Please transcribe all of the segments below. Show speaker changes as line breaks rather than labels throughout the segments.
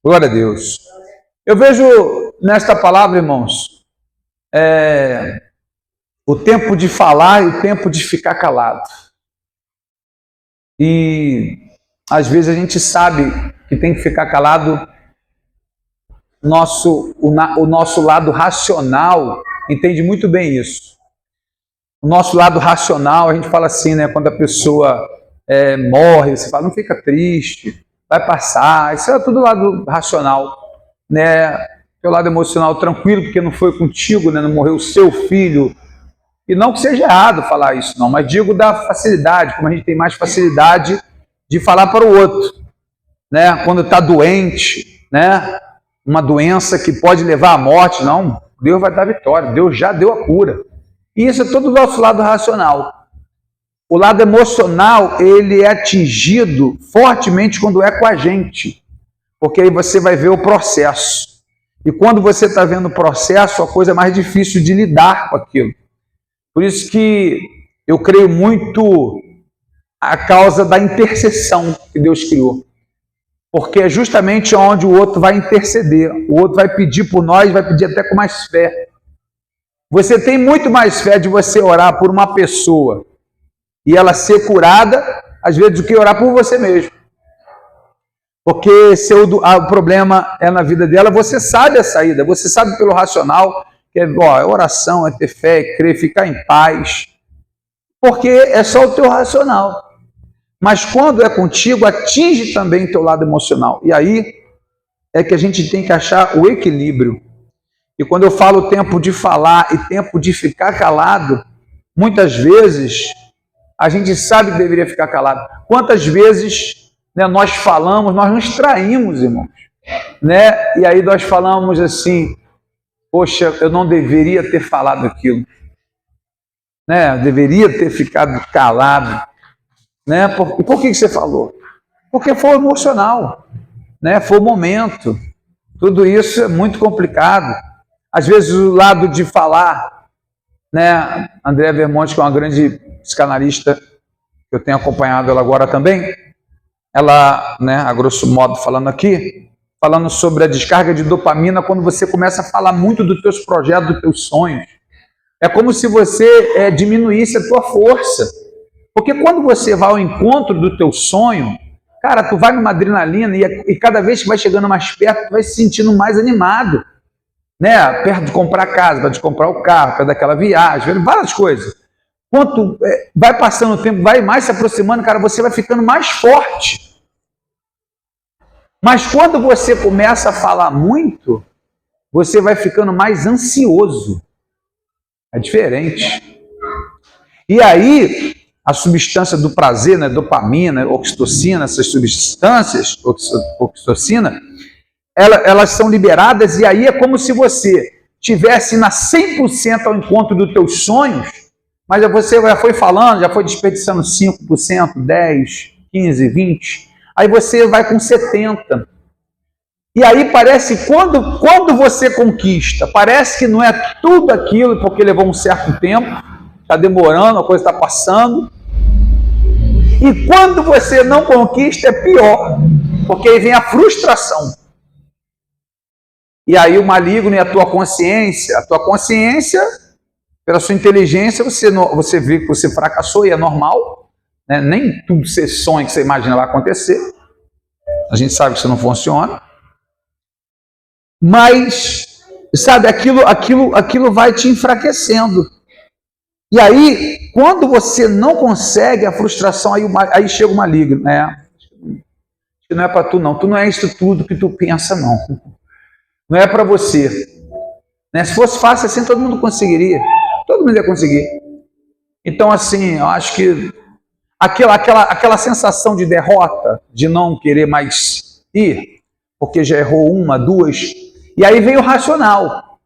Glória a Deus. Eu vejo nesta palavra, irmãos, o tempo de falar e o tempo de ficar calado. E às vezes a gente sabe que tem que ficar calado. O nosso lado racional entende muito bem isso. O nosso lado racional, a gente fala assim, né? Quando a pessoa morre, você fala, não fica triste, vai passar. Isso é tudo lado racional, né? Teu lado emocional tranquilo, porque não foi contigo, né? Não morreu o seu filho. E não que seja errado falar isso, não, mas digo da facilidade, como a gente tem mais facilidade de falar para o outro, né? Quando está doente, né? Uma doença que pode levar à morte, não, Deus vai dar vitória, Deus já deu a cura. E isso é todo o nosso lado racional. O lado emocional, ele é atingido fortemente quando é com a gente, porque aí você vai ver o processo. E quando você está vendo o processo, a coisa é mais difícil de lidar com aquilo. Por isso que eu creio muito a causa da intercessão que Deus criou. Porque é justamente onde o outro vai interceder. O outro vai pedir por nós, vai pedir até com mais fé. Você tem muito mais fé de você orar por uma pessoa e ela ser curada, às vezes, do que orar por você mesmo. Porque se o problema é na vida dela, você sabe a saída, você sabe pelo racional, que é oração, é ter fé, é crer, ficar em paz. Porque é só o teu racional. Mas quando é contigo, atinge também teu lado emocional. E aí é que a gente tem que achar o equilíbrio. E quando eu falo tempo de falar e tempo de ficar calado, muitas vezes a gente sabe que deveria ficar calado. Quantas vezes, né, nós falamos, nós nos traímos, irmãos. Né? E aí nós falamos assim, poxa, eu não deveria ter falado aquilo. Né? Eu deveria ter ficado calado. Né? E por que você falou? Porque foi emocional, né? Foi o momento. Tudo isso é muito complicado. Às vezes o lado de falar, né? Andréa Vermonte, que é uma grande psicanalista, eu tenho acompanhado ela agora também, ela, né, a grosso modo falando aqui, falando sobre a descarga de dopamina quando você começa a falar muito dos teus projetos, dos teus sonhos. É como se você diminuísse a tua força. Porque quando você vai ao encontro do teu sonho, cara, tu vai numa adrenalina e cada vez que vai chegando mais perto, tu vai se sentindo mais animado, né? Perto de comprar a casa, perto de comprar o carro, perto daquela viagem, várias coisas. Quanto vai passando o tempo, vai mais se aproximando, cara, você vai ficando mais forte. Mas quando você começa a falar muito, você vai ficando mais ansioso. É diferente. E aí a substância do prazer, né, dopamina, oxitocina, essas substâncias, oxitocina, elas são liberadas e aí é como se você tivesse na 100% ao encontro dos teus sonhos, mas você já foi falando, já foi desperdiçando 5%, 10%, 15%, 20%, aí você vai com 70%. E aí parece, quando você conquista, parece que não é tudo aquilo, porque levou um certo tempo, está demorando, a coisa está passando. E quando você não conquista, é pior, porque aí vem a frustração. E aí o maligno e a tua consciência, pela sua inteligência, você vê que você fracassou e é normal, né? Nem tudo que você sonha, que você imagina vai acontecer. A gente sabe que isso não funciona. Mas, sabe, aquilo vai te enfraquecendo. E aí, quando você não consegue, a frustração, aí chega o maligno, né? Não é para tu não, tu não é isso tudo que tu pensa não. Não é para você. Né? Se fosse fácil assim, todo mundo conseguiria. Todo mundo ia conseguir. Então, assim, eu acho que aquela sensação de derrota, de não querer mais ir, porque já errou uma, duas, e aí vem o racional.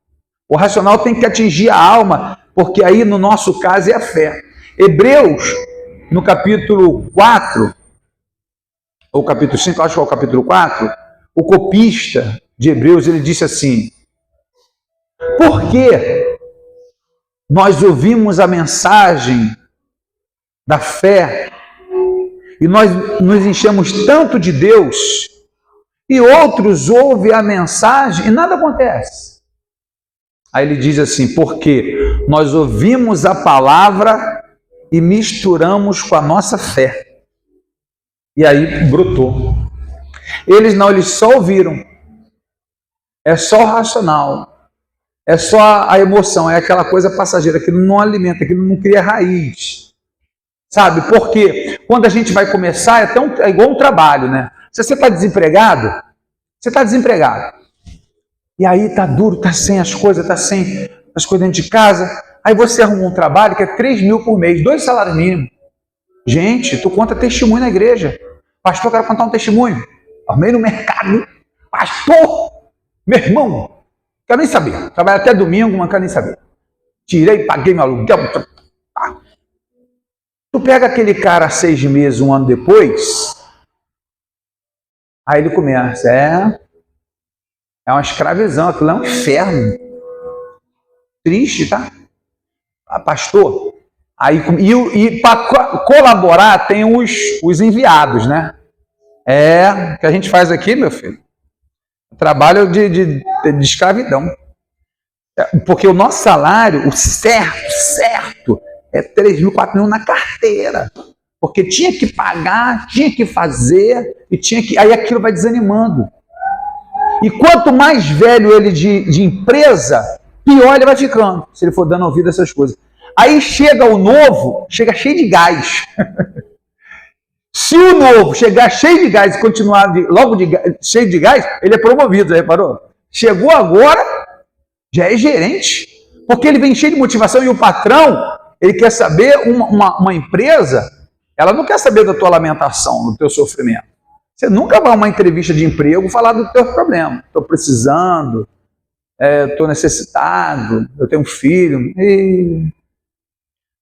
O racional tem que atingir a alma, porque aí no nosso caso é a fé. Hebreus, no capítulo 4, ou capítulo 5, acho que é o capítulo 4, o copista de Hebreus, ele disse assim, porque nós ouvimos a mensagem da fé e nós nos enchemos tanto de Deus E outros ouvem a mensagem e nada acontece. Aí ele diz assim, porque nós ouvimos a palavra e misturamos com a nossa fé. E aí brotou. Eles não, eles só ouviram. É só o racional. É só a emoção, é aquela coisa passageira, aquilo não alimenta, aquilo não cria raiz. Sabe? Porque quando a gente vai começar, é igual um trabalho, né? Se você está desempregado, você está desempregado. E aí tá duro, tá sem as coisas, tá sem as coisas dentro de casa. Aí você arruma um trabalho que é 3 mil por mês, 2 salários mínimos. Gente, tu conta testemunho na igreja. Pastor, eu quero contar um testemunho. Arrumei no mercado. Pastor, meu irmão, quero nem saber. Trabalho até domingo, mas quero nem saber. Tirei, paguei meu aluguel. Tu pega aquele cara 6 meses, 1 ano depois, aí ele começa, é uma escravidão, aquilo é um inferno. Triste, tá? Pastor, aí, e para colaborar tem os enviados, né? O que a gente faz aqui, meu filho, trabalho de escravidão. Porque o nosso salário, o certo, é 3 mil, 4 mil na carteira. Porque tinha que pagar, tinha que fazer, aí aquilo vai desanimando. E quanto mais velho ele de empresa, pior ele vai ficando, se ele for dando ouvido a essas coisas. Aí chega o novo, chega cheio de gás. Se o novo chegar cheio de gás e continuar cheio de gás, ele é promovido, já reparou? Chegou agora, já é gerente, porque ele vem cheio de motivação e o patrão, ele quer saber, uma empresa, ela não quer saber da tua lamentação, do teu sofrimento. Você nunca vai a uma entrevista de emprego falar do teu problema. Estou precisando, estou necessitado, eu tenho um filho.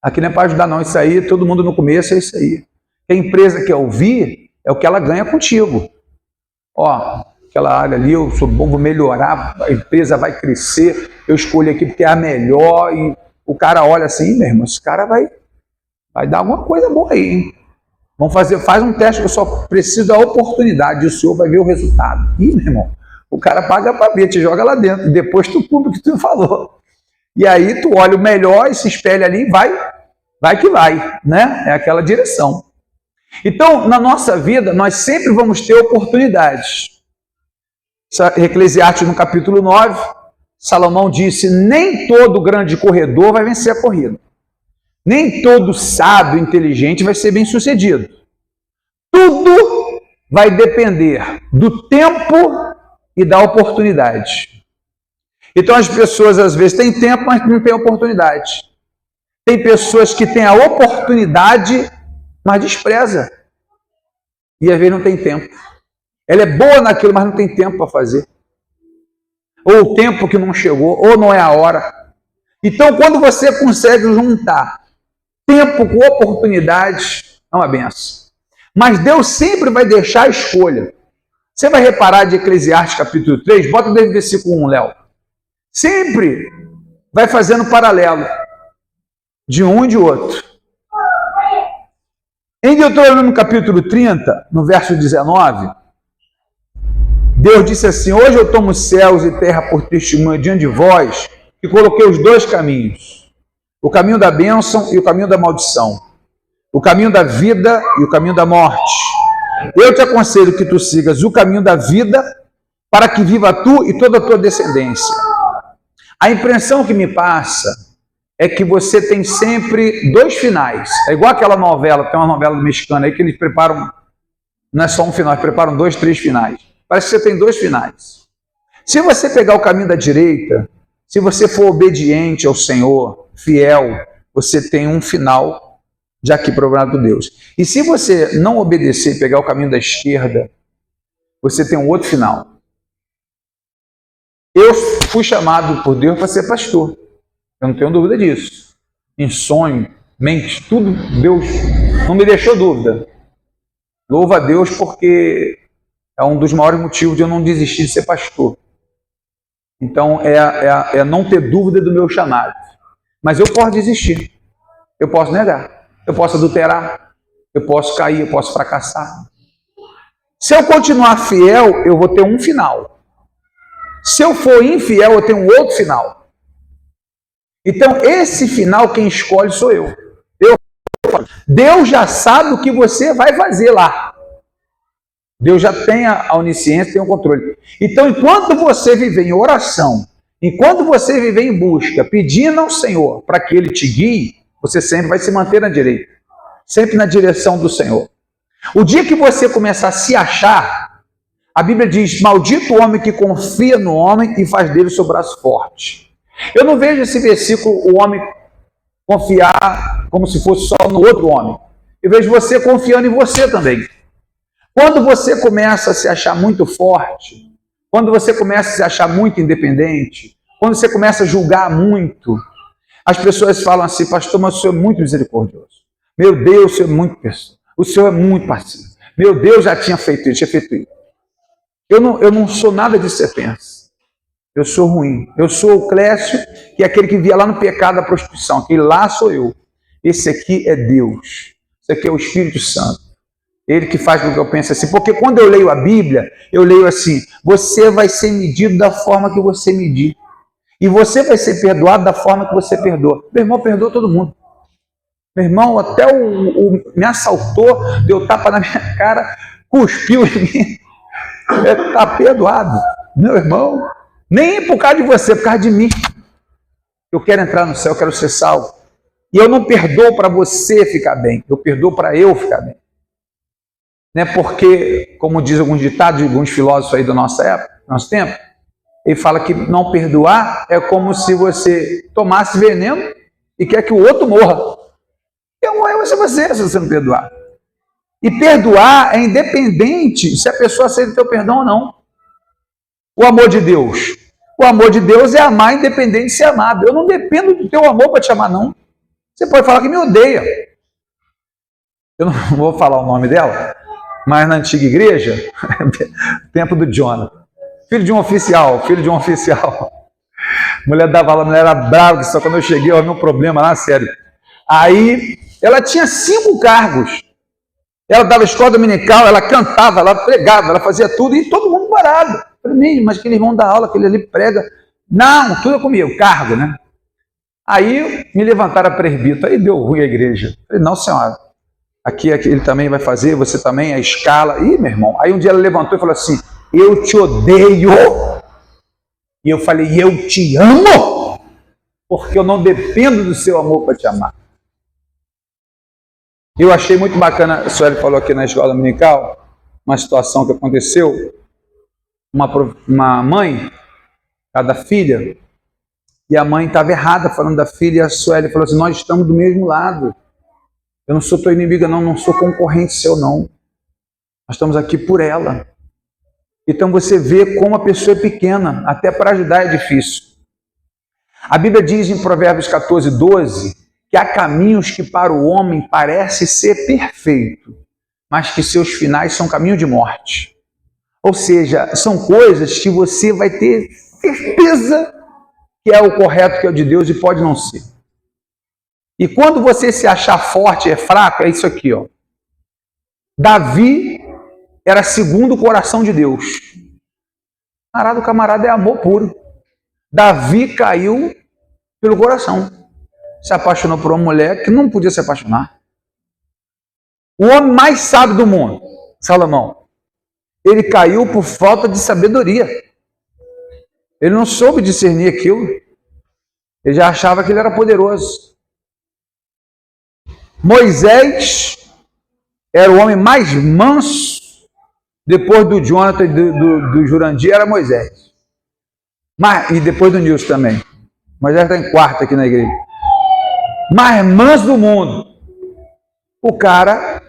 Aqui não é para ajudar não, isso aí, todo mundo no começo é isso aí. A empresa quer ouvir é o que ela ganha contigo. Ó, aquela área ali, eu sou bom, vou melhorar, a empresa vai crescer, eu escolho aqui porque é a melhor, e o cara olha assim, meu irmão, esse cara vai dar alguma coisa boa aí, hein? Faz um teste que eu só preciso da oportunidade e o senhor vai ver o resultado. Ih, meu irmão, o cara paga para ver, te joga lá dentro, depois tu cumpre o que tu falou. E aí tu olha o melhor e se espelha ali e vai que vai, né? É aquela direção. Então, na nossa vida, nós sempre vamos ter oportunidades. Eclesiastes no capítulo 9, Salomão disse, nem todo grande corredor vai vencer a corrida. Nem todo sábio inteligente vai ser bem sucedido. Tudo vai depender do tempo e da oportunidade. Então as pessoas às vezes têm tempo, mas não têm oportunidade. Tem pessoas que têm a oportunidade, mas despreza. E às vezes não tem tempo. Ela é boa naquilo, mas não tem tempo para fazer. Ou o tempo que não chegou, ou não é a hora. Então quando você consegue juntar tempo com oportunidade, é uma benção. Mas Deus sempre vai deixar a escolha. Você vai reparar de Eclesiastes capítulo 3, bota desde o versículo 1, Léo. Sempre vai fazendo paralelo de um e de outro. Em Deuteronômio capítulo 30, no verso 19, Deus disse assim, hoje eu tomo céus e terra por testemunha diante de vós, que coloquei os 2 caminhos. O caminho da bênção e o caminho da maldição. O caminho da vida e o caminho da morte. Eu te aconselho que tu sigas o caminho da vida para que viva tu e toda a tua descendência. A impressão que me passa é que você tem sempre 2 finais. É igual aquela novela, tem uma novela mexicana aí que eles preparam, não é só um final, eles preparam 2, 3 finais. Parece que você tem 2 finais. Se você pegar o caminho da direita, se você for obediente ao Senhor, fiel, você tem um final de aqui programado por Deus. E se você não obedecer e pegar o caminho da esquerda, você tem um outro final. Eu fui chamado por Deus para ser pastor. Eu não tenho dúvida disso. Em sonho, mente, tudo Deus não me deixou dúvida. Louva a Deus porque é um dos maiores motivos de eu não desistir de ser pastor. Então, é não ter dúvida do meu chamado. Mas eu posso desistir, eu posso negar, eu posso adulterar, eu posso cair, eu posso fracassar. Se eu continuar fiel, eu vou ter um final. Se eu for infiel, eu tenho um outro final. Então, esse final, quem escolhe sou eu. Deus já sabe o que você vai fazer lá. Deus já tem a onisciência, tem o controle. Então, enquanto você viver em oração, enquanto você viver em busca, pedindo ao Senhor para que Ele te guie, você sempre vai se manter na direita. Sempre na direção do Senhor. O dia que você começar a se achar, a Bíblia diz, maldito o homem que confia no homem e faz dele o seu braço forte. Eu não vejo esse versículo, o homem confiar como se fosse só no outro homem. Eu vejo você confiando em você também. Quando você começa a se achar muito forte, quando você começa a se achar muito independente, quando você começa a julgar muito, as pessoas falam assim, pastor, mas o senhor é muito misericordioso. Meu Deus, o senhor é muito pessoa. O senhor é muito paciente. Meu Deus, já tinha feito isso, tinha feito isso. Eu não sou nada disso que você pensa. Eu sou ruim. Eu sou o Clécio, que é aquele que via lá no pecado da prostituição. Aquele lá sou eu. Esse aqui é Deus. Esse aqui é o Espírito Santo. Ele que faz com que eu pense assim. Porque quando eu leio a Bíblia, eu leio assim, você vai ser medido da forma que você medir. E você vai ser perdoado da forma que você perdoa. Meu irmão perdoa todo mundo. Meu irmão até me assaltou, deu tapa na minha cara, cuspiu em mim. Está perdoado. Meu irmão, nem por causa de você, por causa de mim. Eu quero entrar no céu, eu quero ser salvo. E eu não perdoo para você ficar bem, eu perdoo para eu ficar bem. Né? Porque, como diz alguns ditados de alguns filósofos aí da nossa época, do nosso tempo, ele fala que não perdoar é como se você tomasse veneno e quer que o outro morra. Eu morrer vai ser você se você não perdoar. E perdoar é independente se a pessoa aceita o teu perdão ou não. O amor de Deus. O amor de Deus é amar independente de ser amado. Eu não dependo do teu amor para te amar, não. Você pode falar que me odeia. Eu não vou falar o nome dela, mas na antiga igreja, tempo do Jonathan. Filho de um oficial. Mulher dava aula, a mulher era brava, só quando eu cheguei, eu vi um problema lá, sério. Aí, ela tinha 5 cargos. Ela dava escola dominical, ela cantava, ela pregava, ela fazia tudo e todo mundo parado. Eu falei, mas aquele irmão da aula, aquele ali prega. Não, tudo é comigo, cargo, né? Aí me levantaram a presbítero, aí deu ruim a igreja. Eu falei, não, senhora, aqui ele também vai fazer, você também, a escala. Ih, meu irmão. Aí um dia ela levantou e falou assim, eu te odeio. E eu falei, eu te amo, porque eu não dependo do seu amor para te amar. Eu achei muito bacana, a Sueli falou aqui na escola dominical, uma situação que aconteceu, uma mãe, cada filha, e a mãe estava errada falando da filha, e a Sueli falou assim, nós estamos do mesmo lado, eu não sou tua inimiga não sou concorrente seu não, nós estamos aqui por ela. Então você vê como a pessoa é pequena, até para ajudar é difícil. A Bíblia diz em Provérbios 14, 12, que há caminhos que para o homem parece ser perfeito, mas que seus finais são caminho de morte. Ou seja, são coisas que você vai ter certeza que é o correto, que é o de Deus, e pode não ser. E quando você se achar forte, é fraco, é isso aqui, ó. Davi era segundo o coração de Deus. O camarada é amor puro. Davi caiu pelo coração. Se apaixonou por uma mulher que não podia se apaixonar. O homem mais sábio do mundo, Salomão, ele caiu por falta de sabedoria. Ele não soube discernir aquilo. Ele já achava que ele era poderoso. Moisés era o homem mais manso. Depois do Jonathan e do Jurandir, era Moisés. E depois do Nilson também. Moisés está em quarto aqui na igreja. Mais manso do mundo. O cara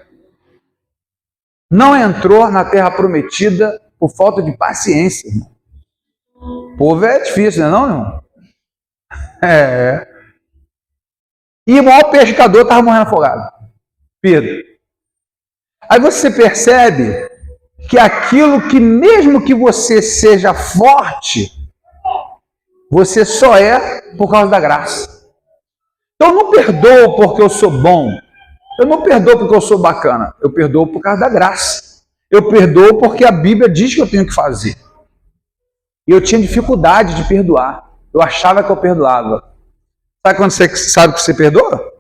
não entrou na terra prometida por falta de paciência. O povo é difícil, não é não, irmão? É. E o maior pescador estava morrendo afogado. Pedro. Aí você percebe que aquilo que mesmo que você seja forte, você só é por causa da graça. Então eu não perdoo porque eu sou bom. Eu não perdoo porque eu sou bacana. Eu perdoo por causa da graça. Eu perdoo porque a Bíblia diz que eu tenho que fazer. E eu tinha dificuldade de perdoar. Eu achava que eu perdoava. Sabe quando você sabe que você perdoa?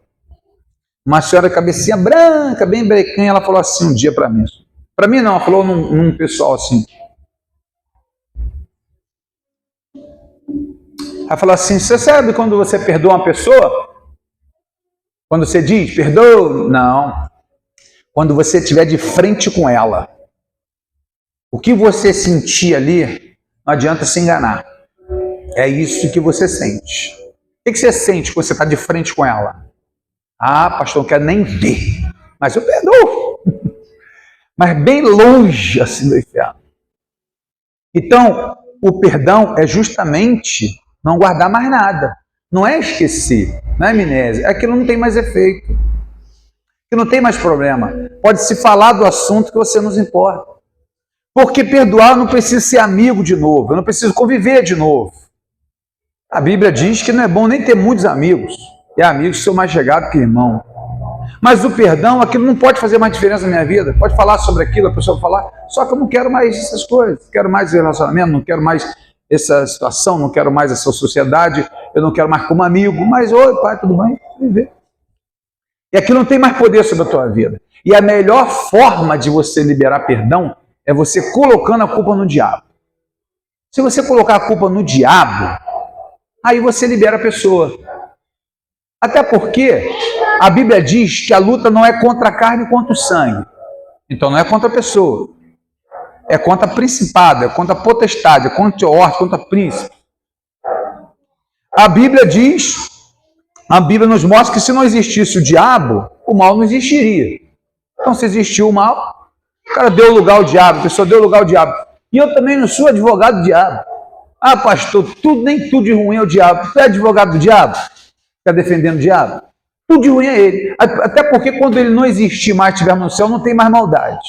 Uma senhora cabecinha branca, bem brecanha, ela falou assim um dia para mim. Para mim não, ela falou num pessoal assim. Ela falou assim, você sabe quando você perdoa uma pessoa? Quando você diz, perdoa? Não. Quando você estiver de frente com ela. O que você sentir ali, não adianta se enganar. É isso que você sente. O que você sente quando você está de frente com ela? Ah, pastor, não quero nem ver. Mas eu perdoo. Mas bem longe assim do inferno. Então, o perdão é justamente não guardar mais nada. Não é esquecer, não é amnésia. Aquilo não tem mais efeito. Aquilo não tem mais problema. Pode-se falar do assunto que você nos importa. Porque perdoar eu não preciso ser amigo de novo. Eu não preciso conviver de novo. A Bíblia diz que não é bom nem ter muitos amigos. E amigos são mais chegados que irmão. Mas o perdão, aquilo não pode fazer mais diferença na minha vida. Pode falar sobre aquilo, a pessoa falar, só que eu não quero mais essas coisas. Não quero mais esse relacionamento, não quero mais essa situação, não quero mais essa sociedade, eu não quero mais como amigo. Mas, oi, pai, tudo bem? Viver. E aquilo não tem mais poder sobre a tua vida. E a melhor forma de você liberar perdão é você colocando a culpa no diabo. Se você colocar a culpa no diabo, aí você libera a pessoa. Até porque a Bíblia diz que a luta não é contra a carne e contra o sangue. Então não é contra a pessoa. É contra a principado, é contra a potestade, é contra o orbe, contra a príncipe. A Bíblia diz, a Bíblia nos mostra que se não existisse o diabo, o mal não existiria. Então se existiu o mal, o cara deu lugar ao diabo, a pessoa deu lugar ao diabo. E eu também não sou advogado do diabo. Ah, pastor, nem tudo de ruim é o diabo. Tu é advogado do diabo? Fica defendendo o diabo? Tudo de ruim é ele. Até porque quando ele não existir mais, estiver no céu, não tem mais maldade.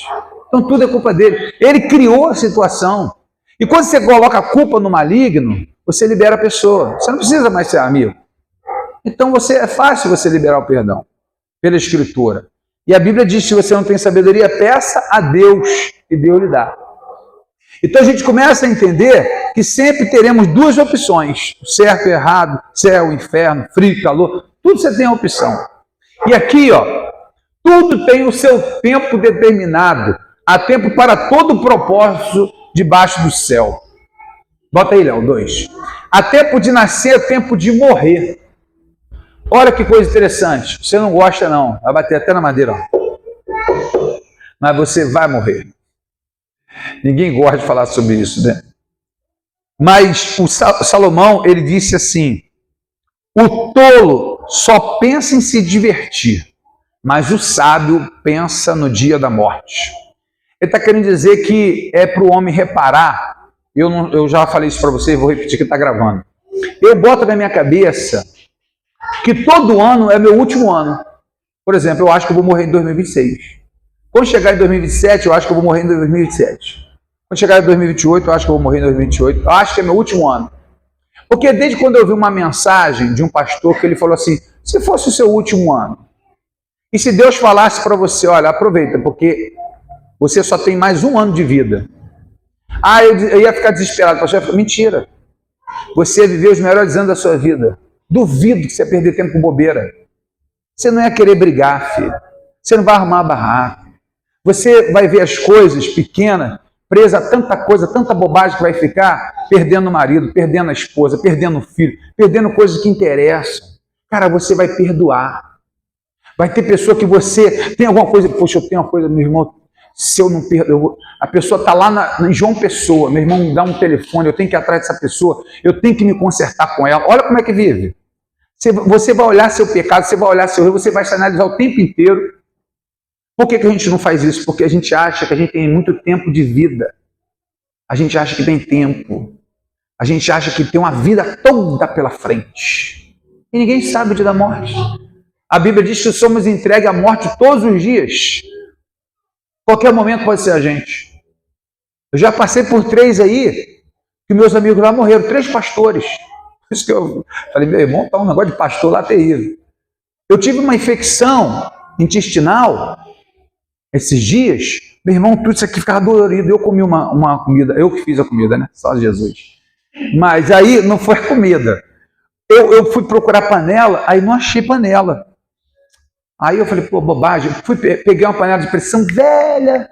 Então tudo é culpa dele. Ele criou a situação. E quando você coloca a culpa no maligno, você libera a pessoa. Você não precisa mais ser amigo. Então é fácil você liberar o perdão pela Escritura. E a Bíblia diz que se você não tem sabedoria, peça a Deus e Deus lhe dá. Então a gente começa a entender que sempre teremos duas opções, certo e errado, céu, inferno, frio, calor, tudo você tem a opção. E aqui, ó, tudo tem o seu tempo determinado, há tempo para todo propósito debaixo do céu. Bota aí, Léo, 2. Há tempo de nascer, tempo de morrer. Olha que coisa interessante, você não gosta não, vai bater até na madeira, ó. Mas você vai morrer. Ninguém gosta de falar sobre isso, né? Mas o Salomão, ele disse assim, o tolo só pensa em se divertir, mas o sábio pensa no dia da morte. Ele está querendo dizer que é para o homem reparar, eu já falei isso para você, vou repetir que está gravando. Eu boto na minha cabeça que todo ano é meu último ano. Por exemplo, eu acho que eu vou morrer em 2026. Quando chegar em 2027, eu acho que eu vou morrer em 2027. Quando chegar em 2028, eu acho que eu vou morrer em 2028. Eu acho que é meu último ano. Porque desde quando eu vi uma mensagem de um pastor que ele falou assim, se fosse o seu último ano, e se Deus falasse para você, olha, aproveita, porque você só tem mais um ano de vida. Ah, eu ia ficar desesperado. Pastor, mentira. Você ia viver os melhores anos da sua vida. Duvido que você ia perder tempo com bobeira. Você não ia querer brigar, filho. Você não vai arrumar barraco. Você vai ver as coisas pequenas, presa a tanta coisa, tanta bobagem que vai ficar, perdendo o marido, perdendo a esposa, perdendo o filho, perdendo coisas que interessam. Cara, você vai perdoar. Vai ter pessoa que você tem alguma coisa, poxa, eu tenho uma coisa, meu irmão, se eu não perdoo, a pessoa está lá em João Pessoa, meu irmão me dá um telefone, eu tenho que ir atrás dessa pessoa, eu tenho que me consertar com ela. Olha como é que vive. Você vai olhar seu pecado, você vai olhar seu erro, você vai se analisar o tempo inteiro. Por que a gente não faz isso? Porque a gente acha que a gente tem muito tempo de vida. A gente acha que tem tempo. A gente acha que tem uma vida toda pela frente. E ninguém sabe o dia da morte. A Bíblia diz que somos entregues à morte todos os dias. Qualquer momento pode ser a gente. Eu já passei por 3 aí, que meus amigos lá morreram, 3 pastores. Por isso que eu falei, meu irmão, tá um negócio de pastor lá terrível. Eu tive uma infecção intestinal esses dias, Meu irmão, tudo isso aqui ficava dolorido. Eu comi uma comida, eu que fiz a comida, né? Só Jesus. Mas aí não foi a comida. Eu fui procurar panela, aí não achei panela. Aí eu falei, pô, bobagem. Peguei uma panela de pressão velha,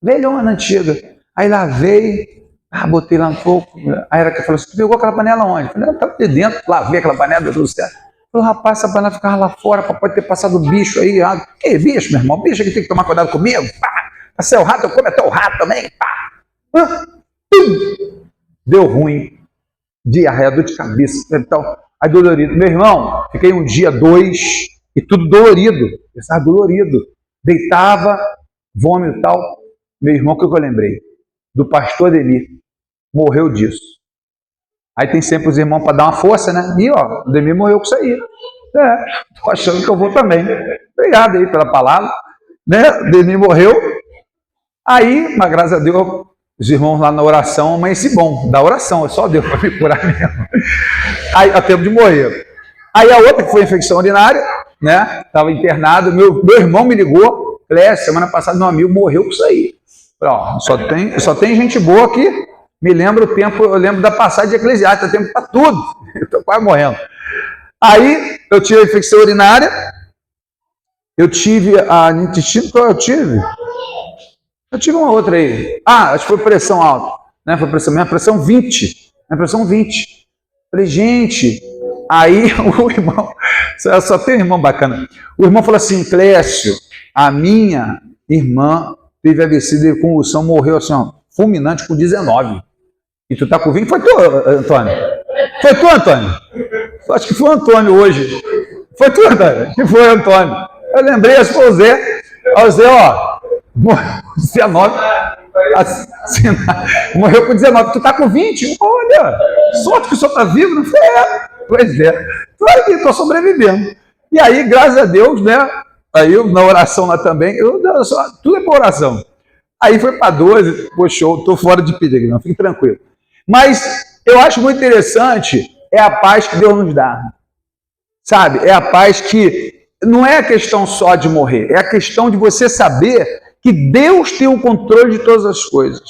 velhona, antiga. Aí lavei, botei lá no fogo. Aí era que falou assim, tu pegou aquela panela onde? Eu falei, estava de dentro, lavei aquela panela, deu tudo certo. Falei, rapaz, essa panela ficava lá fora, pode ter passado bicho aí. Que bicho, meu irmão? Bicho que tem que tomar cuidado comigo. Se é o rato, eu como até o rato também. Deu ruim. Diarreia, dor de cabeça. Então, aí dolorido. Meu irmão, fiquei um dia, 2, e tudo dolorido. Eu estava dolorido. Deitava, vômito e tal. Meu irmão, o que eu lembrei? Do pastor Ademir. Morreu disso. Aí tem sempre os irmãos para dar uma força, né? E ó, o Ademir morreu com isso aí. Tô achando que eu vou também. Obrigado aí pela palavra. Né? O Ademir morreu. Aí, mas graças a Deus, os irmãos lá na oração, amanheci bom. Da oração, é só Deus para me curar mesmo. Aí, a tempo de morrer. Aí a outra, que foi infecção urinária, né? Estava internado. Meu irmão me ligou. Clécio, semana passada, meu amigo morreu com isso aí. Ó, só tem gente boa aqui. Me lembro o tempo, eu lembro da passagem de Eclesiastes, tem tempo para tudo. Eu estou quase morrendo. Aí, eu tive a infecção urinária. Eu tive a intestino, qual eu tive? Eu tive uma outra aí. Acho que foi pressão alta. Né? Foi pressão 20. Pressão 20. Falei, gente, aí o irmão, só tem um irmão bacana. O irmão falou assim, Clécio, a minha irmã teve AVC de convulsão, morreu assim, ó, fulminante com 19. E tu tá com 20? Foi tu, Antônio? Foi tu, Antônio? Acho que foi o Antônio hoje. Foi tu, Antônio? Que foi, Antônio? Eu lembrei, acho que foi o Zé. O Zé, ó, 19, morreu com 19, tu tá com 20, olha, sorte que o senhor tá vivo, não foi? Pois é, claro que estou sobrevivendo. E aí, graças a Deus, né, aí na oração lá também, tudo é por oração. Aí foi para 12, pô, show, tô fora de perigo, não, fique tranquilo. Mas eu acho muito interessante, é a paz que Deus nos dá, sabe, é a paz que não é a questão só de morrer, é a questão de você saber que Deus tem o controle de todas as coisas.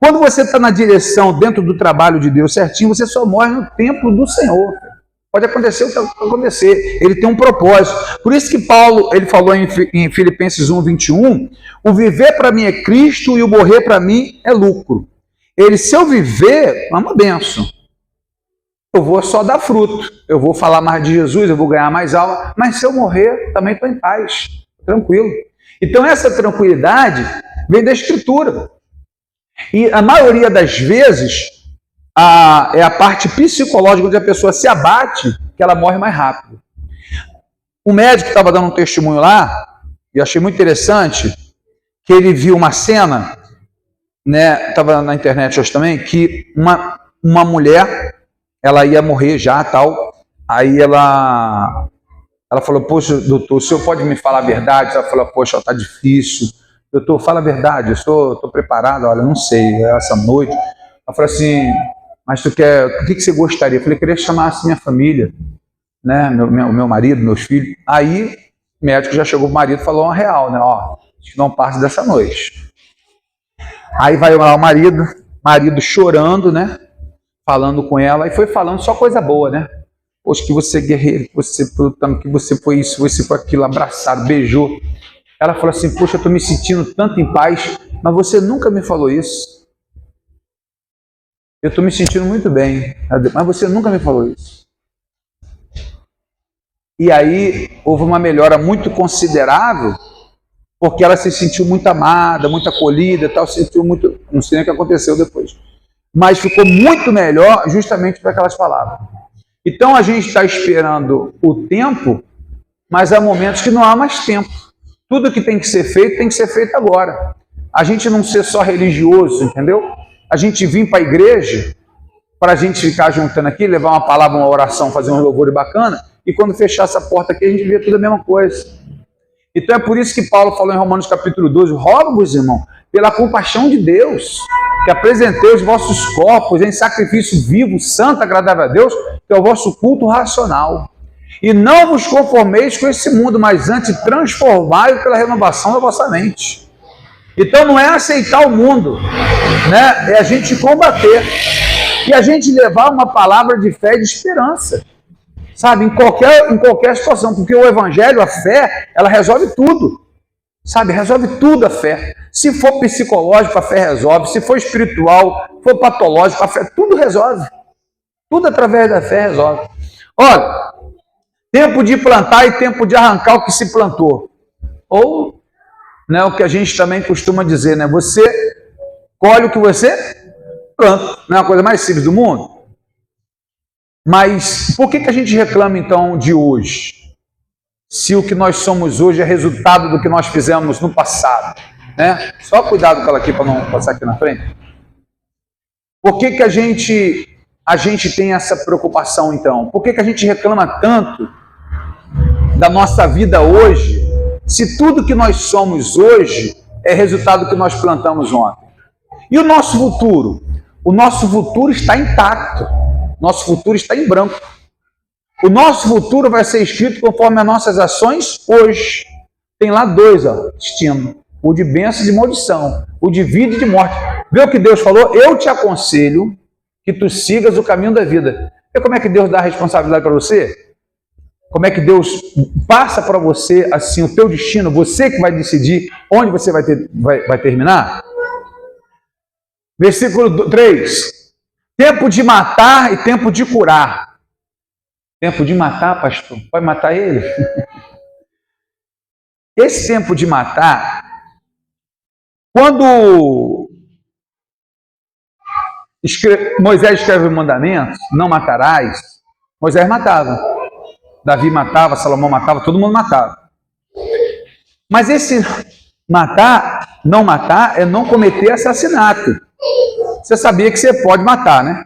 Quando você está na direção, dentro do trabalho de Deus certinho, você só morre no tempo do Senhor. Pode acontecer o que acontecer. Ele tem um propósito. Por isso que Paulo, ele falou em Filipenses 1, 21, o viver para mim é Cristo e o morrer para mim é lucro. Se eu viver, é uma bênção. Eu vou só dar fruto. Eu vou falar mais de Jesus, eu vou ganhar mais alma. Mas se eu morrer, também estou em paz. Tranquilo. Então essa tranquilidade vem da Escritura. E a maioria das vezes é a parte psicológica onde a pessoa se abate que ela morre mais rápido. O médico estava dando um testemunho lá, e eu achei muito interessante, que ele viu uma cena, né, estava na internet hoje também, que uma mulher, ela ia morrer já, tal, aí ela falou, poxa, doutor, o senhor pode me falar a verdade? Ela falou, poxa, está difícil. Doutor, fala a verdade, eu estou preparado, olha, não sei, essa noite. Ela falou assim, mas tu quer, o que você gostaria? Eu falei, eu queria chamar assim minha família, né, meu marido, meus filhos. Aí o médico já chegou, o marido falou uma real, né, ó, acho que não passe dessa noite. Aí vai lá o marido chorando, né, falando com ela, e foi falando só coisa boa, né. Poxa, que você é guerreiro, que você lutando, que você foi isso, você foi aquilo, abraçado, beijou. Ela falou assim, poxa, eu estou me sentindo tanto em paz, mas você nunca me falou isso. Eu estou me sentindo muito bem, mas você nunca me falou isso. E aí houve uma melhora muito considerável, porque ela se sentiu muito amada, muito acolhida e tal, sentiu muito, não sei nem o que aconteceu depois. Mas ficou muito melhor justamente para aquelas palavras. Então a gente está esperando o tempo, mas há momentos que não há mais tempo. Tudo que tem que ser feito agora. A gente não ser só religioso, entendeu? A gente vir para a igreja, para a gente ficar juntando aqui, levar uma palavra, uma oração, fazer um louvor bacana, e quando fechar essa porta aqui, a gente vê tudo a mesma coisa. Então é por isso que Paulo falou em Romanos capítulo 12, rogo-vos, irmão, pela compaixão de Deus, que apresentei os vossos corpos em sacrifício vivo, santo, agradável a Deus, que é o vosso culto racional. E não vos conformeis com esse mundo, mas antes transformai-o pela renovação da vossa mente. Então não é aceitar o mundo, né? É a gente combater e a gente levar uma palavra de fé e de esperança, sabe? Em qualquer situação, porque o evangelho, a fé, ela resolve tudo, sabe? Resolve tudo a fé. Se for psicológico, a fé resolve. Se for espiritual, for patológico, a fé, tudo resolve. Tudo através da fé resolve. Olha, tempo de plantar e tempo de arrancar o que se plantou. Ou, né, o que a gente também costuma dizer, né? Você colhe o que você planta. Não é a coisa mais simples do mundo? Mas por que a gente reclama então de hoje? Se o que nós somos hoje é resultado do que nós fizemos no passado, né? Só cuidado com ela aqui para não passar aqui na frente. Por que a gente tem essa preocupação então? Por que a gente reclama tanto da nossa vida hoje, se tudo que nós somos hoje é resultado do que nós plantamos ontem? E o nosso futuro? O nosso futuro está intacto. Nosso futuro está em branco. O nosso futuro vai ser escrito conforme as nossas ações hoje. Tem lá dois, ó, destino. O de bênção e de maldição. O de vida e de morte. Vê o que Deus falou? Eu te aconselho que tu sigas o caminho da vida. Vê como é que Deus dá a responsabilidade para você? Como é que Deus passa para você assim o teu destino? Você que vai decidir onde você vai terminar? Versículo 3. Tempo de matar e tempo de curar. Tempo de matar, pastor? Pode matar ele? Esse tempo de matar, quando Moisés escreve o mandamento, não matarás, Moisés matava. Davi matava, Salomão matava, todo mundo matava. Mas esse matar, não matar, é não cometer assassinato. Você sabia que você pode matar, né?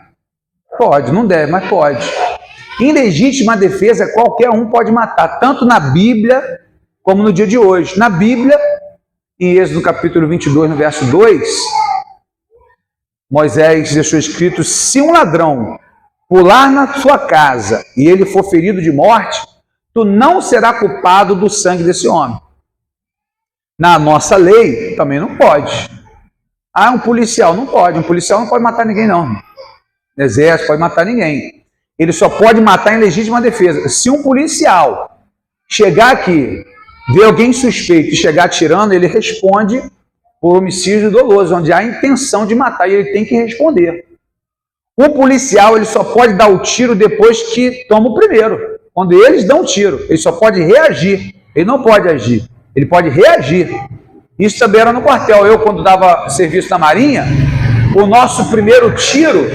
Pode, não deve, mas pode. Em legítima defesa, qualquer um pode matar, tanto na Bíblia como no dia de hoje. Na Bíblia, em Êxodo capítulo 22, no verso 2, Moisés deixou escrito: se um ladrão pular na sua casa e ele for ferido de morte, tu não será culpado do sangue desse homem. Na nossa lei, também não pode. Ah, um policial não pode. Um policial não pode matar ninguém, não. O exército pode matar ninguém. Ele só pode matar em legítima defesa. Se um policial chegar aqui, ver alguém suspeito e chegar atirando, ele responde por homicídio doloso, onde há intenção de matar, e ele tem que responder. O policial, ele só pode dar o tiro depois que toma o primeiro. Quando eles dão o tiro, ele só pode reagir. Ele não pode agir, ele pode reagir. Isso também era no quartel. Eu, quando dava serviço na Marinha, o nosso primeiro tiro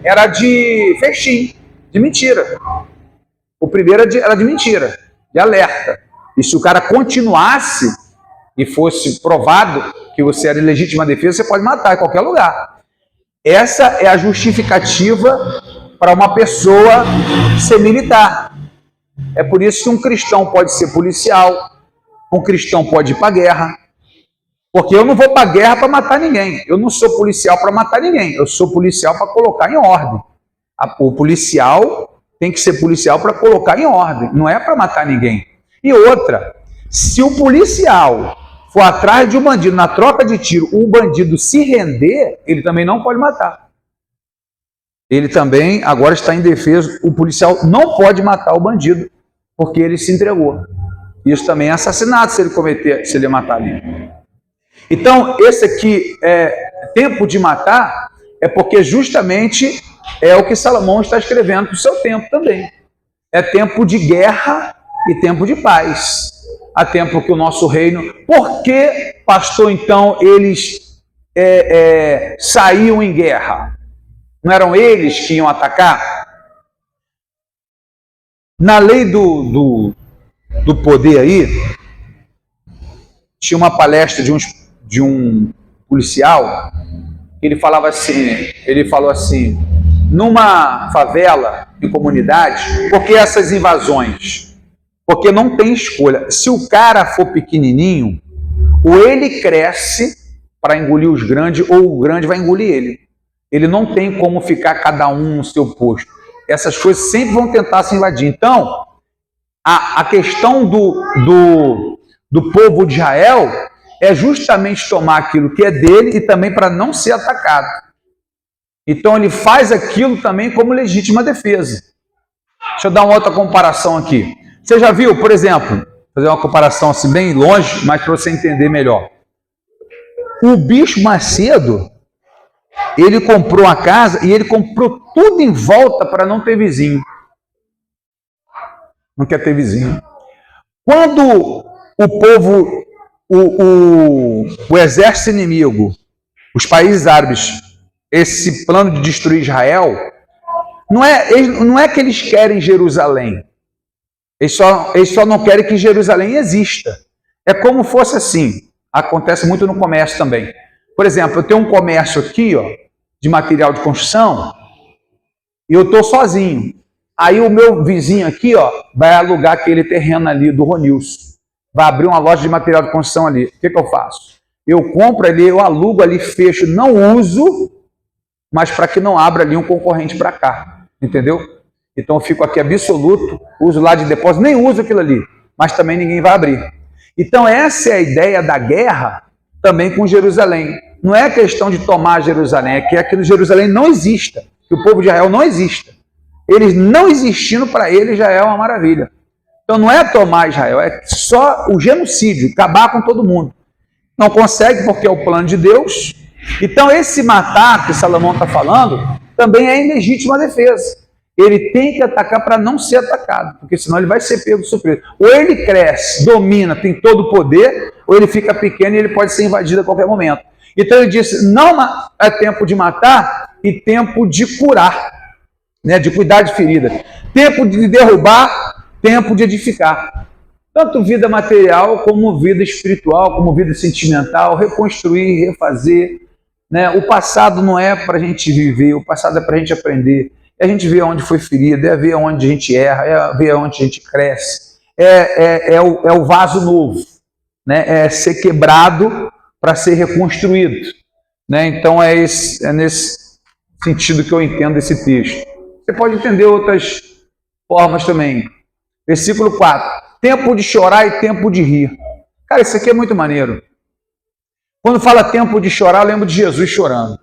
era de festim, de mentira. O primeiro era de mentira, de alerta. E se o cara continuasse e fosse provado que você era em legítima defesa, você pode matar em qualquer lugar. Essa é a justificativa para uma pessoa ser militar. É por isso que um cristão pode ser policial, um cristão pode ir para a guerra. Porque eu não vou para a guerra para matar ninguém. Eu não sou policial para matar ninguém. Eu sou policial para colocar em ordem. O policial tem que ser policial para colocar em ordem. Não é para matar ninguém. E outra, se o policial for atrás de um bandido na troca de tiro, o bandido se render, ele também não pode matar. Ele também agora está em defesa. O policial não pode matar o bandido porque ele se entregou. Isso também é assassinato se ele matar ali. Então, esse aqui é tempo de matar, é porque justamente é o que Salomão está escrevendo para o seu tempo também. É tempo de guerra e tempo de paz. Há tempo que o nosso reino... Por que, pastor, então, eles saíam em guerra? Não eram eles que iam atacar? Na lei do poder aí, tinha uma palestra de um policial, ele falava assim, ele falou assim: numa favela, em comunidade, por que essas invasões? Porque não tem escolha. Se o cara for pequenininho, ou ele cresce para engolir os grandes, ou o grande vai engolir ele. Ele não tem como ficar cada um no seu posto. Essas coisas sempre vão tentar se invadir. Então, a questão do povo de Israel é justamente tomar aquilo que é dele e também para não ser atacado. Então ele faz aquilo também como legítima defesa. Deixa eu dar uma outra comparação aqui. Você já viu, por exemplo, fazer uma comparação assim bem longe, mas para você entender melhor. O Bispo Macedo, ele comprou a casa e ele comprou tudo em volta para não ter vizinho. Não quer ter vizinho. Quando o povo, o exército inimigo, os países árabes, esse plano de destruir Israel, não é que eles querem Jerusalém. Eles só não querem que Jerusalém exista. É como fosse assim. Acontece muito no comércio também. Por exemplo, eu tenho um comércio aqui, ó, de material de construção, e eu estou sozinho. Aí o meu vizinho aqui, ó, vai alugar aquele terreno ali do Ronilson. Vai abrir uma loja de material de construção ali. O que eu faço? Eu compro ali, eu alugo ali, fecho, não uso, mas para que não abra ali um concorrente para cá. Entendeu? Então eu fico aqui absoluto, uso lá de depósito, nem uso aquilo ali, mas também ninguém vai abrir. Então essa é a ideia da guerra também com Jerusalém. Não é questão de tomar Jerusalém, é que aquilo Jerusalém não exista, que o povo de Israel não exista. Eles não existindo para eles já é uma maravilha. Então não é tomar Israel, é só o genocídio, acabar com todo mundo. Não consegue porque é o plano de Deus. Então esse matar que Salomão está falando também é em legítima defesa. Ele tem que atacar para não ser atacado, porque senão ele vai ser pego de surpresa. Ou ele cresce, domina, tem todo o poder, ou ele fica pequeno e ele pode ser invadido a qualquer momento. Então ele disse, não é tempo de matar e tempo de curar, né, de cuidar de ferida. Tempo de derrubar, tempo de edificar. Tanto vida material, como vida espiritual, como vida sentimental, reconstruir, refazer. Né? O passado não é para a gente viver, o passado é para a gente aprender. É a gente ver onde foi ferido, é ver onde a gente erra, é ver onde a gente cresce. É o vaso novo, né? É ser quebrado para ser reconstruído. Né? Então é nesse sentido que eu entendo esse texto. Você pode entender outras formas também. Versículo 4. Tempo de chorar e tempo de rir. Cara, isso aqui é muito maneiro. Quando fala tempo de chorar, eu lembro de Jesus chorando.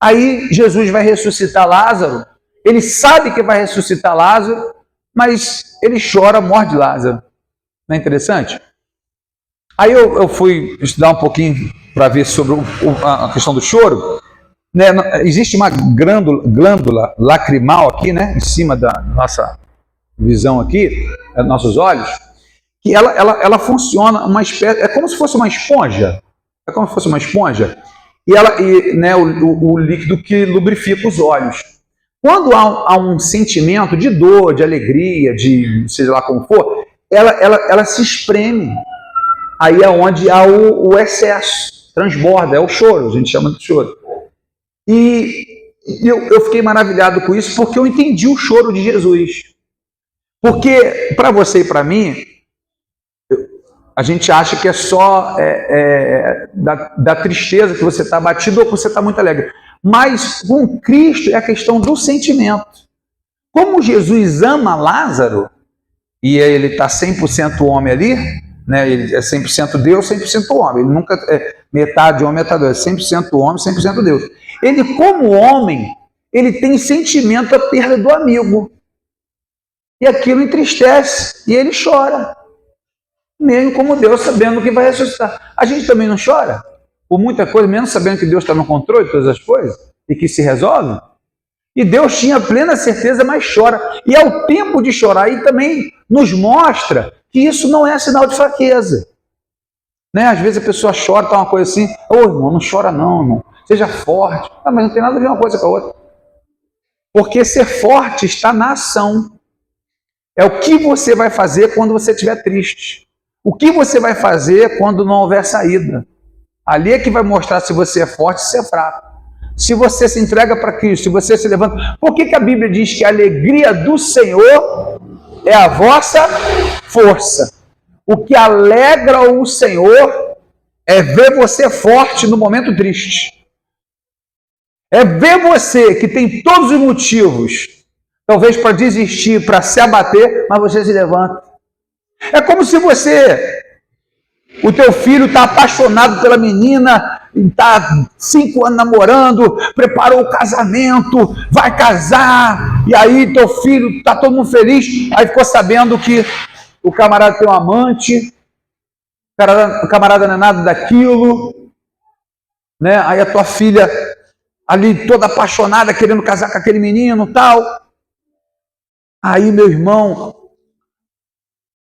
Aí Jesus vai ressuscitar Lázaro. Ele sabe que vai ressuscitar Lázaro, mas ele chora, morre de Lázaro. Não é interessante? Aí eu fui estudar um pouquinho para ver sobre a questão do choro. Né? Existe uma glândula lacrimal aqui, né? Em cima da nossa visão aqui, dos nossos olhos, que ela funciona uma espécie, é como se fosse uma esponja. É como se fosse uma esponja. Né, o líquido que lubrifica os olhos. Quando há um sentimento de dor, de alegria, de seja lá como for, ela se espreme. Aí é onde há o excesso, transborda, é o choro, a gente chama de choro. E eu fiquei maravilhado com isso, porque eu entendi o choro de Jesus. Porque, para você e para mim, a gente acha que é só da tristeza que você está abatido ou que você está muito alegre. Mas com Cristo é a questão do sentimento. Como Jesus ama Lázaro, e ele está 100% homem ali, né? Ele é 100% Deus, 100% homem. Ele nunca é metade homem, metade Deus. É 100% homem, 100% Deus. Ele, como homem, ele tem sentimento à perda do amigo. E aquilo entristece, e ele chora. Mesmo como Deus, sabendo que vai ressuscitar. A gente também não chora? Por muita coisa, mesmo sabendo que Deus está no controle de todas as coisas, e que se resolve? E Deus tinha plena certeza, mas chora. E é o tempo de chorar. E também nos mostra que isso não é sinal de fraqueza. Né? Às vezes a pessoa chora, tá uma coisa assim, ô irmão, não chora não, irmão. Seja forte. Ah, mas não tem nada a ver uma coisa com a outra. Porque ser forte está na ação. É o que você vai fazer quando você estiver triste. O que você vai fazer quando não houver saída. Ali é que vai mostrar se você é forte ou se é fraco. Se você se entrega para Cristo, se você se levanta. Por que a Bíblia diz que a alegria do Senhor é a vossa força? O que alegra o Senhor é ver você forte no momento triste. É ver você que tem todos os motivos, talvez para desistir, para se abater, mas você se levanta. É como se você O teu filho está apaixonado pela menina, está 5 anos namorando, preparou o casamento, vai casar, e aí teu filho, está todo mundo feliz, aí ficou sabendo que o camarada tem um amante, o camarada não é nada daquilo, né? Aí a tua filha ali toda apaixonada, querendo casar com aquele menino, tal. Aí, meu irmão,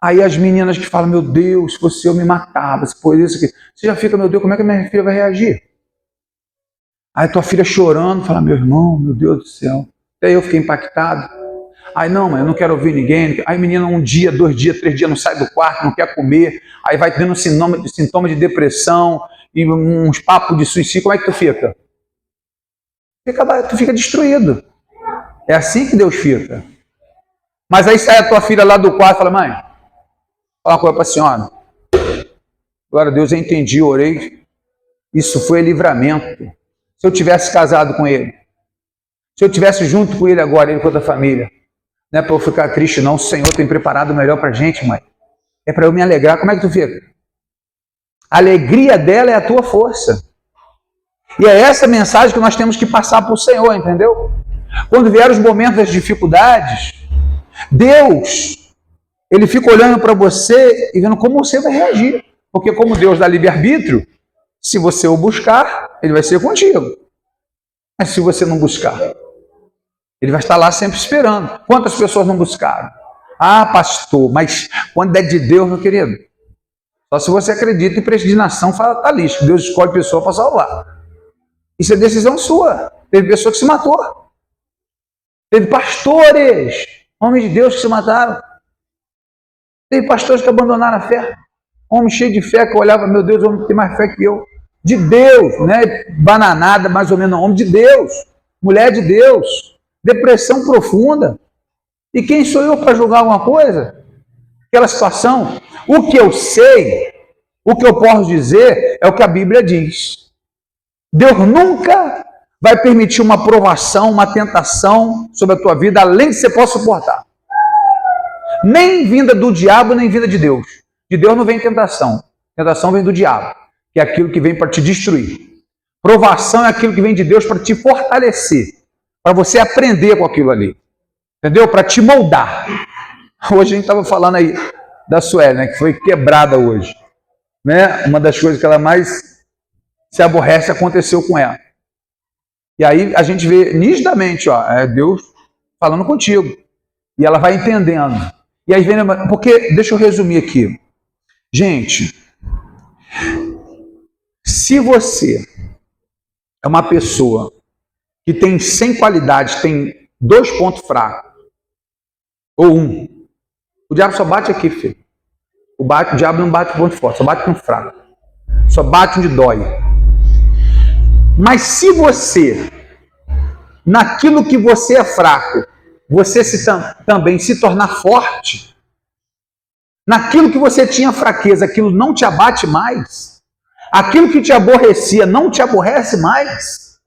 aí as meninas que falam, meu Deus, se fosse eu me matava, se for isso aqui. Você já fica, meu Deus, como é que a minha filha vai reagir? Aí tua filha chorando, fala, meu irmão, meu Deus do céu. Até eu fiquei impactado. Aí não, mas eu não quero ouvir ninguém. Aí a menina 1 dia, 2 dias, 3 dias não sai do quarto, não quer comer. Aí vai tendo sintoma de depressão e uns papos de suicídio. Como é que tu fica? Tu fica destruído. É assim que Deus fica. Mas aí sai a tua filha lá do quarto e fala, mãe, fala uma coisa para a senhora. Glória a Deus, eu entendi, orei. Isso foi livramento. Se eu tivesse casado com ele, se eu tivesse junto com ele agora, ele com outra família, não é para eu ficar triste não, o Senhor tem preparado o melhor para a gente, mãe. É para eu me alegrar. Como é que tu fica? A alegria dela é a tua força. E é essa mensagem que nós temos que passar para o Senhor, entendeu? Quando vieram os momentos das dificuldades, Deus, Ele fica olhando para você e vendo como você vai reagir. Porque como Deus dá livre-arbítrio, se você o buscar, Ele vai ser contigo. Mas se você não buscar, Ele vai estar lá sempre esperando. Quantas pessoas não buscaram? Ah, pastor, mas quando é de Deus, meu querido, só se você acredita em predestinação fatalística. Deus escolhe pessoa para salvar. Isso é decisão sua. Teve pessoa que se matou. Teve pastores, homens de Deus que se mataram. Teve pastores que abandonaram a fé. Homem cheio de fé que olhava, meu Deus, o homem tem mais fé que eu. De Deus, né? Bananada, mais ou menos, homem de Deus. Mulher de Deus. Depressão profunda. E quem sou eu para julgar alguma coisa? Aquela situação. O que eu sei, o que eu posso dizer, é o que a Bíblia diz. Deus nunca vai permitir uma provação, uma tentação sobre a tua vida, além que você possa suportar. Nem vinda do diabo, nem vinda de Deus. De Deus não vem tentação. Tentação vem do diabo, que é aquilo que vem para te destruir. Provação é aquilo que vem de Deus para te fortalecer, para você aprender com aquilo ali. Entendeu? Para te moldar. Hoje a gente estava falando aí da Sueli, né, que foi quebrada hoje. Né? Uma das coisas que ela mais se aborrece aconteceu com ela. E aí a gente vê nitidamente, ó, é Deus falando contigo. E ela vai entendendo. E aí vem, porque, deixa eu resumir aqui. Gente, se você é uma pessoa que tem 100 qualidades, tem 2 pontos fracos, ou 1, o diabo só bate aqui, filho. O diabo não bate ponto forte, só bate no fraco. Só bate onde dói. Mas se você, naquilo que você é fraco, você também se tornar forte, naquilo que você tinha fraqueza, aquilo não te abate mais, aquilo que te aborrecia não te aborrece mais,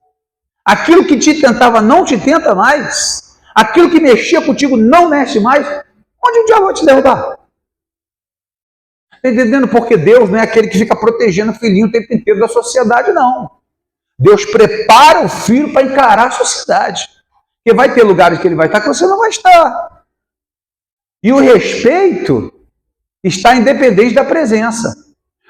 aquilo que te tentava não te tenta mais, aquilo que mexia contigo não mexe mais, onde o diabo vai te derrubar? Está entendendo? Porque Deus não é aquele que fica protegendo o filhinho o tempo inteiro da sociedade, não. Deus prepara o filho para encarar a sociedade. Porque vai ter lugares que ele vai estar que você não vai estar. E o respeito está independente da presença.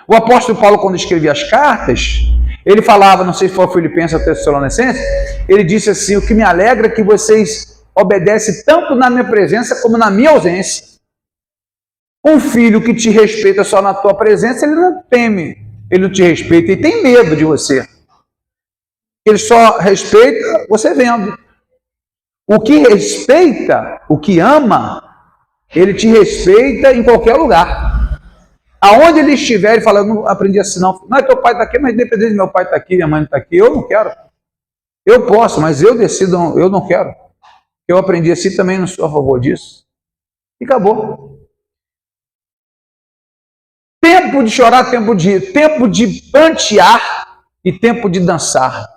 O apóstolo Paulo, quando escrevia as cartas, ele falava, não sei se foi Filipenses ou Tessalonicenses, ele disse assim, o que me alegra é que vocês obedecem tanto na minha presença como na minha ausência. Um filho que te respeita só na tua presença, ele não teme, ele não te respeita, ele tem medo de você. Ele só respeita você vendo. O que respeita, o que ama, ele te respeita em qualquer lugar. Aonde ele estiver, ele fala, eu não aprendi assim não. Não, teu pai está aqui, mas independente de meu pai estar aqui, minha mãe não está aqui, eu não quero. Eu posso, mas eu decido, eu não quero. Eu aprendi assim, também não sou a favor disso. E acabou. Tempo de chorar, tempo de prantear e tempo de dançar.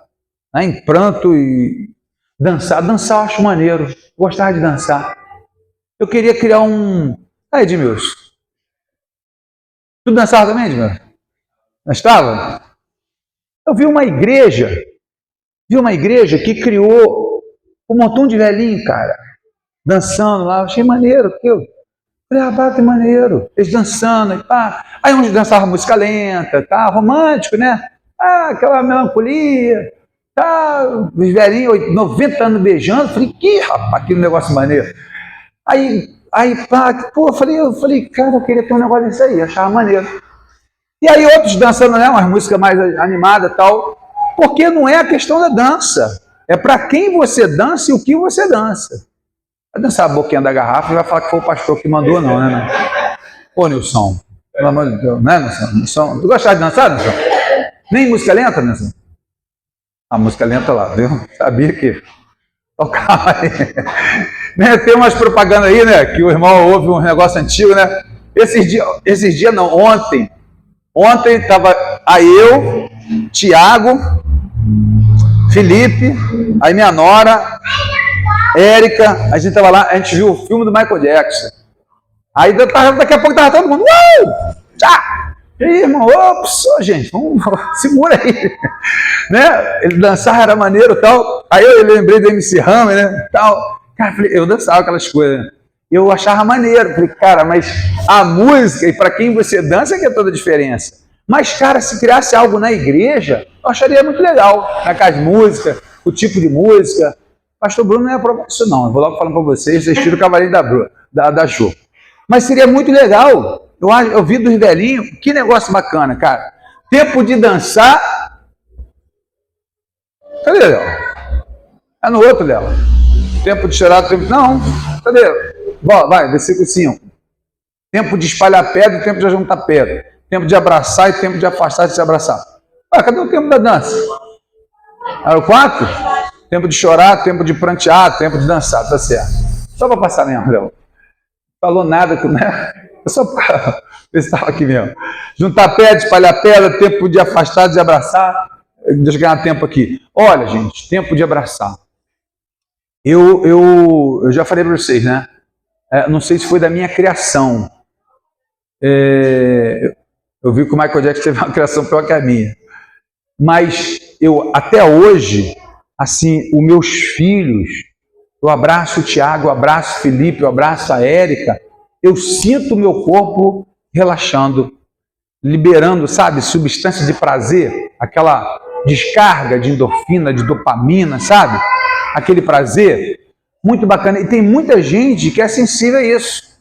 Né? Em pranto e dançar. Dançar eu acho maneiro. Gostava de dançar. Eu queria criar um... Aí, Edmilson. Tu dançava também, Edmilson? Não estava? Eu vi uma igreja que criou um montão de velhinho, cara, dançando lá. Eu achei maneiro. Eu falei, rapaz, que maneiro. Eles dançando, e pá. Aí uns dançavam música lenta, tá? Romântico, né? Ah, aquela melancolia. Tá, os velhinhos, 90 anos beijando. Eu falei, que rapaz, que negócio maneiro. Aí pá, pô, eu falei, cara, eu queria ter um negócio desse aí, achava maneiro. E aí outros dançando, né, umas músicas mais animadas e tal, porque não é a questão da dança, é para quem você dança e o que você dança. Vai dançar a boquinha da garrafa e vai falar que foi o pastor que mandou, não, né? Ô, Nilson, pelo amor de Deus, né, Nilson? Tu gostava de dançar, Nilson? Nem música lenta, Nilson? A música lenta lá, viu? Sabia que... Oh, calma aí. Né, tem umas propagandas aí, né, que o irmão ouve um negócio antigo, né? Esses dias não, Ontem estava eu, Tiago, Felipe, aí minha nora, Érica, a gente estava lá, a gente viu o filme do Michael Jackson. Aí daqui a pouco estava todo mundo, tchá! E aí, irmão, ops, gente, vamos, segura aí. Né? Ele dançava, era maneiro e tal. Aí eu lembrei do MC Hammer, né? Tal. Cara, eu dançava aquelas coisas, né? Eu achava maneiro. Falei, cara, mas a música, e para quem você dança, é que é toda a diferença. Mas, cara, se criasse algo na igreja, eu acharia muito legal. Naquelas músicas, o tipo de música. Pastor Bruno não é prova disso, não. Eu vou logo falando para vocês tiram o cavalinho da Jô. Mas seria muito legal. Eu vi dos velhinhos, que negócio bacana, cara. Tempo de dançar. Cadê, Léo? É no outro, Léo. Tempo de chorar, tempo... Não, cadê? Vai, versículo 5. Tempo de espalhar pedra e tempo de juntar pedra. Tempo de abraçar e tempo de afastar e se abraçar. Cadê o tempo da dança? Era o 4? Tempo de chorar, tempo de prantear, tempo de dançar, tá certo. Só para passar mesmo, Léo. Falou nada, né? Só para ver se estava aqui mesmo. Juntar pedra, espalhar pedra, tempo de afastar, de abraçar. Deixa eu ganhar tempo aqui. Olha, gente, tempo de abraçar. Eu já falei para vocês, né? Não sei se foi da minha criação. Eu vi que o Michael Jackson teve uma criação pior que a minha. Mas eu, até hoje, assim, os meus filhos, eu abraço o Tiago, eu abraço o Felipe, eu abraço a Érica, eu sinto o meu corpo relaxando, liberando, sabe, substâncias de prazer, aquela descarga de endorfina, de dopamina, sabe? Aquele prazer muito bacana. E tem muita gente que é sensível a isso.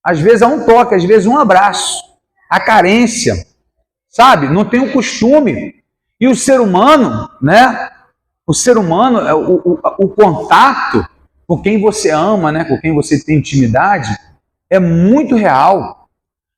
Às vezes a um toque, às vezes um abraço. A carência, sabe? Não tem o costume. E o ser humano, né? O ser humano, o contato com quem você ama, né? Com quem você tem intimidade, é muito real.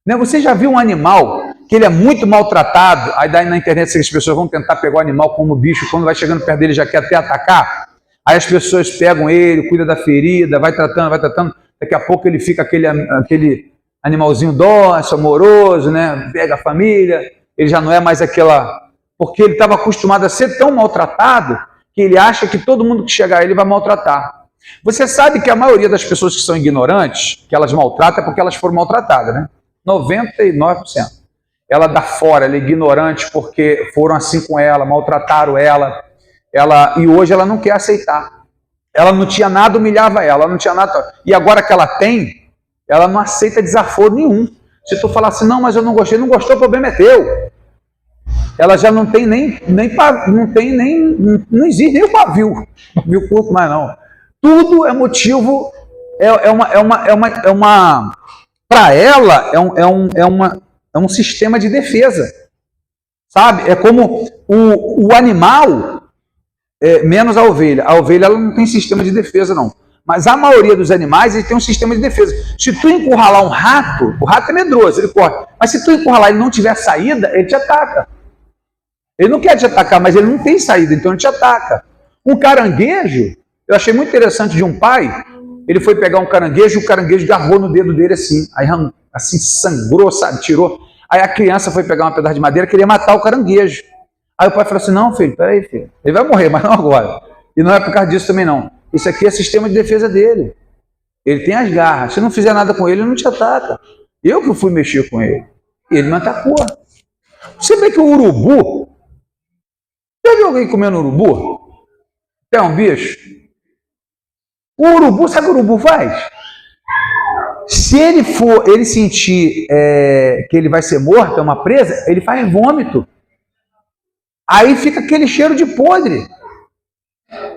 Né? Você já viu um animal que ele é muito maltratado, aí daí na internet as pessoas vão tentar pegar o animal como bicho, quando vai chegando perto dele já quer até atacar, aí as pessoas pegam ele, cuida da ferida, vai tratando, daqui a pouco ele fica aquele animalzinho dócil, amoroso, né? Pega a família, ele já não é mais aquela... Porque ele estava acostumado a ser tão maltratado que ele acha que todo mundo que chegar a ele vai maltratar. Você sabe que a maioria das pessoas que são ignorantes, que elas maltratam, é porque elas foram maltratadas, né? 99%. Ela dá fora, ela é ignorante porque foram assim com ela, maltrataram ela, e hoje ela não quer aceitar. Ela não tinha nada, humilhava ela não tinha nada. E agora que ela tem, ela não aceita desaforo nenhum. Se tu falar assim, não, mas eu não gostei, não gostou, o problema é teu. Ela já não tem não existe nem o pavio curto mais não. Tudo é motivo, para ela é um sistema de defesa, sabe? É como o animal, menos a ovelha. A ovelha ela não tem sistema de defesa não, mas a maioria dos animais ele tem um sistema de defesa. Se tu encurralar um rato, o rato é medroso, ele corre. Mas se tu encurralar e ele não tiver saída, ele te ataca. Ele não quer te atacar, mas ele não tem saída, então ele te ataca. Um caranguejo, eu achei muito interessante de um pai, ele foi pegar um caranguejo, e o caranguejo agarrou no dedo dele assim, aí assim sangrou, sabe, tirou. Aí a criança foi pegar uma pedaço de madeira, queria matar o caranguejo. Aí o pai falou assim, não filho, peraí filho, ele vai morrer, mas não agora. E não é por causa disso também não. Isso aqui é sistema de defesa dele. Ele tem as garras, se não fizer nada com ele, ele não te ataca. Eu que fui mexer com ele, e ele me atacou. Você vê que o urubu, já viu alguém comendo urubu? É um bicho? O urubu, sabe o que o urubu faz? Se ele sentir que ele vai ser morto, é uma presa, ele faz vômito. Aí fica aquele cheiro de podre.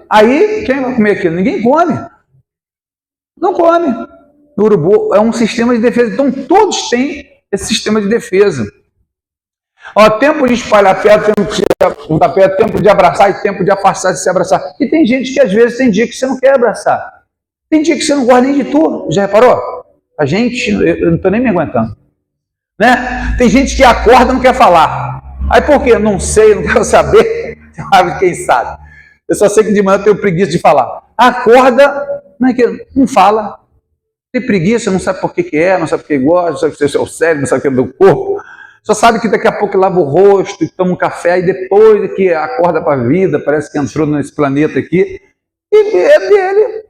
Aí, quem vai comer aquilo? Ninguém come. Não come. O urubu é um sistema de defesa. Então, todos têm esse sistema de defesa. Ó, tempo de espalhar pedra, tempo de juntar pedra, tempo de abraçar e tempo de afastar de se abraçar. E tem gente que, às vezes, tem dia que você não quer abraçar. Tem dia que você não gosta nem de tu. Já reparou? A gente, eu não estou nem me aguentando. Né? Tem gente que acorda e não quer falar. Aí por quê? Não sei, não quero saber. Quem sabe? Eu só sei que de manhã eu tenho preguiça de falar. Acorda, não fala. Tem preguiça, não sabe por que é, não sabe por que gosta, não sabe se é o cérebro, não sabe o que é do corpo. Só sabe que daqui a pouco lava o rosto, toma um café, e depois que acorda para a vida, parece que entrou nesse planeta aqui, e é dele.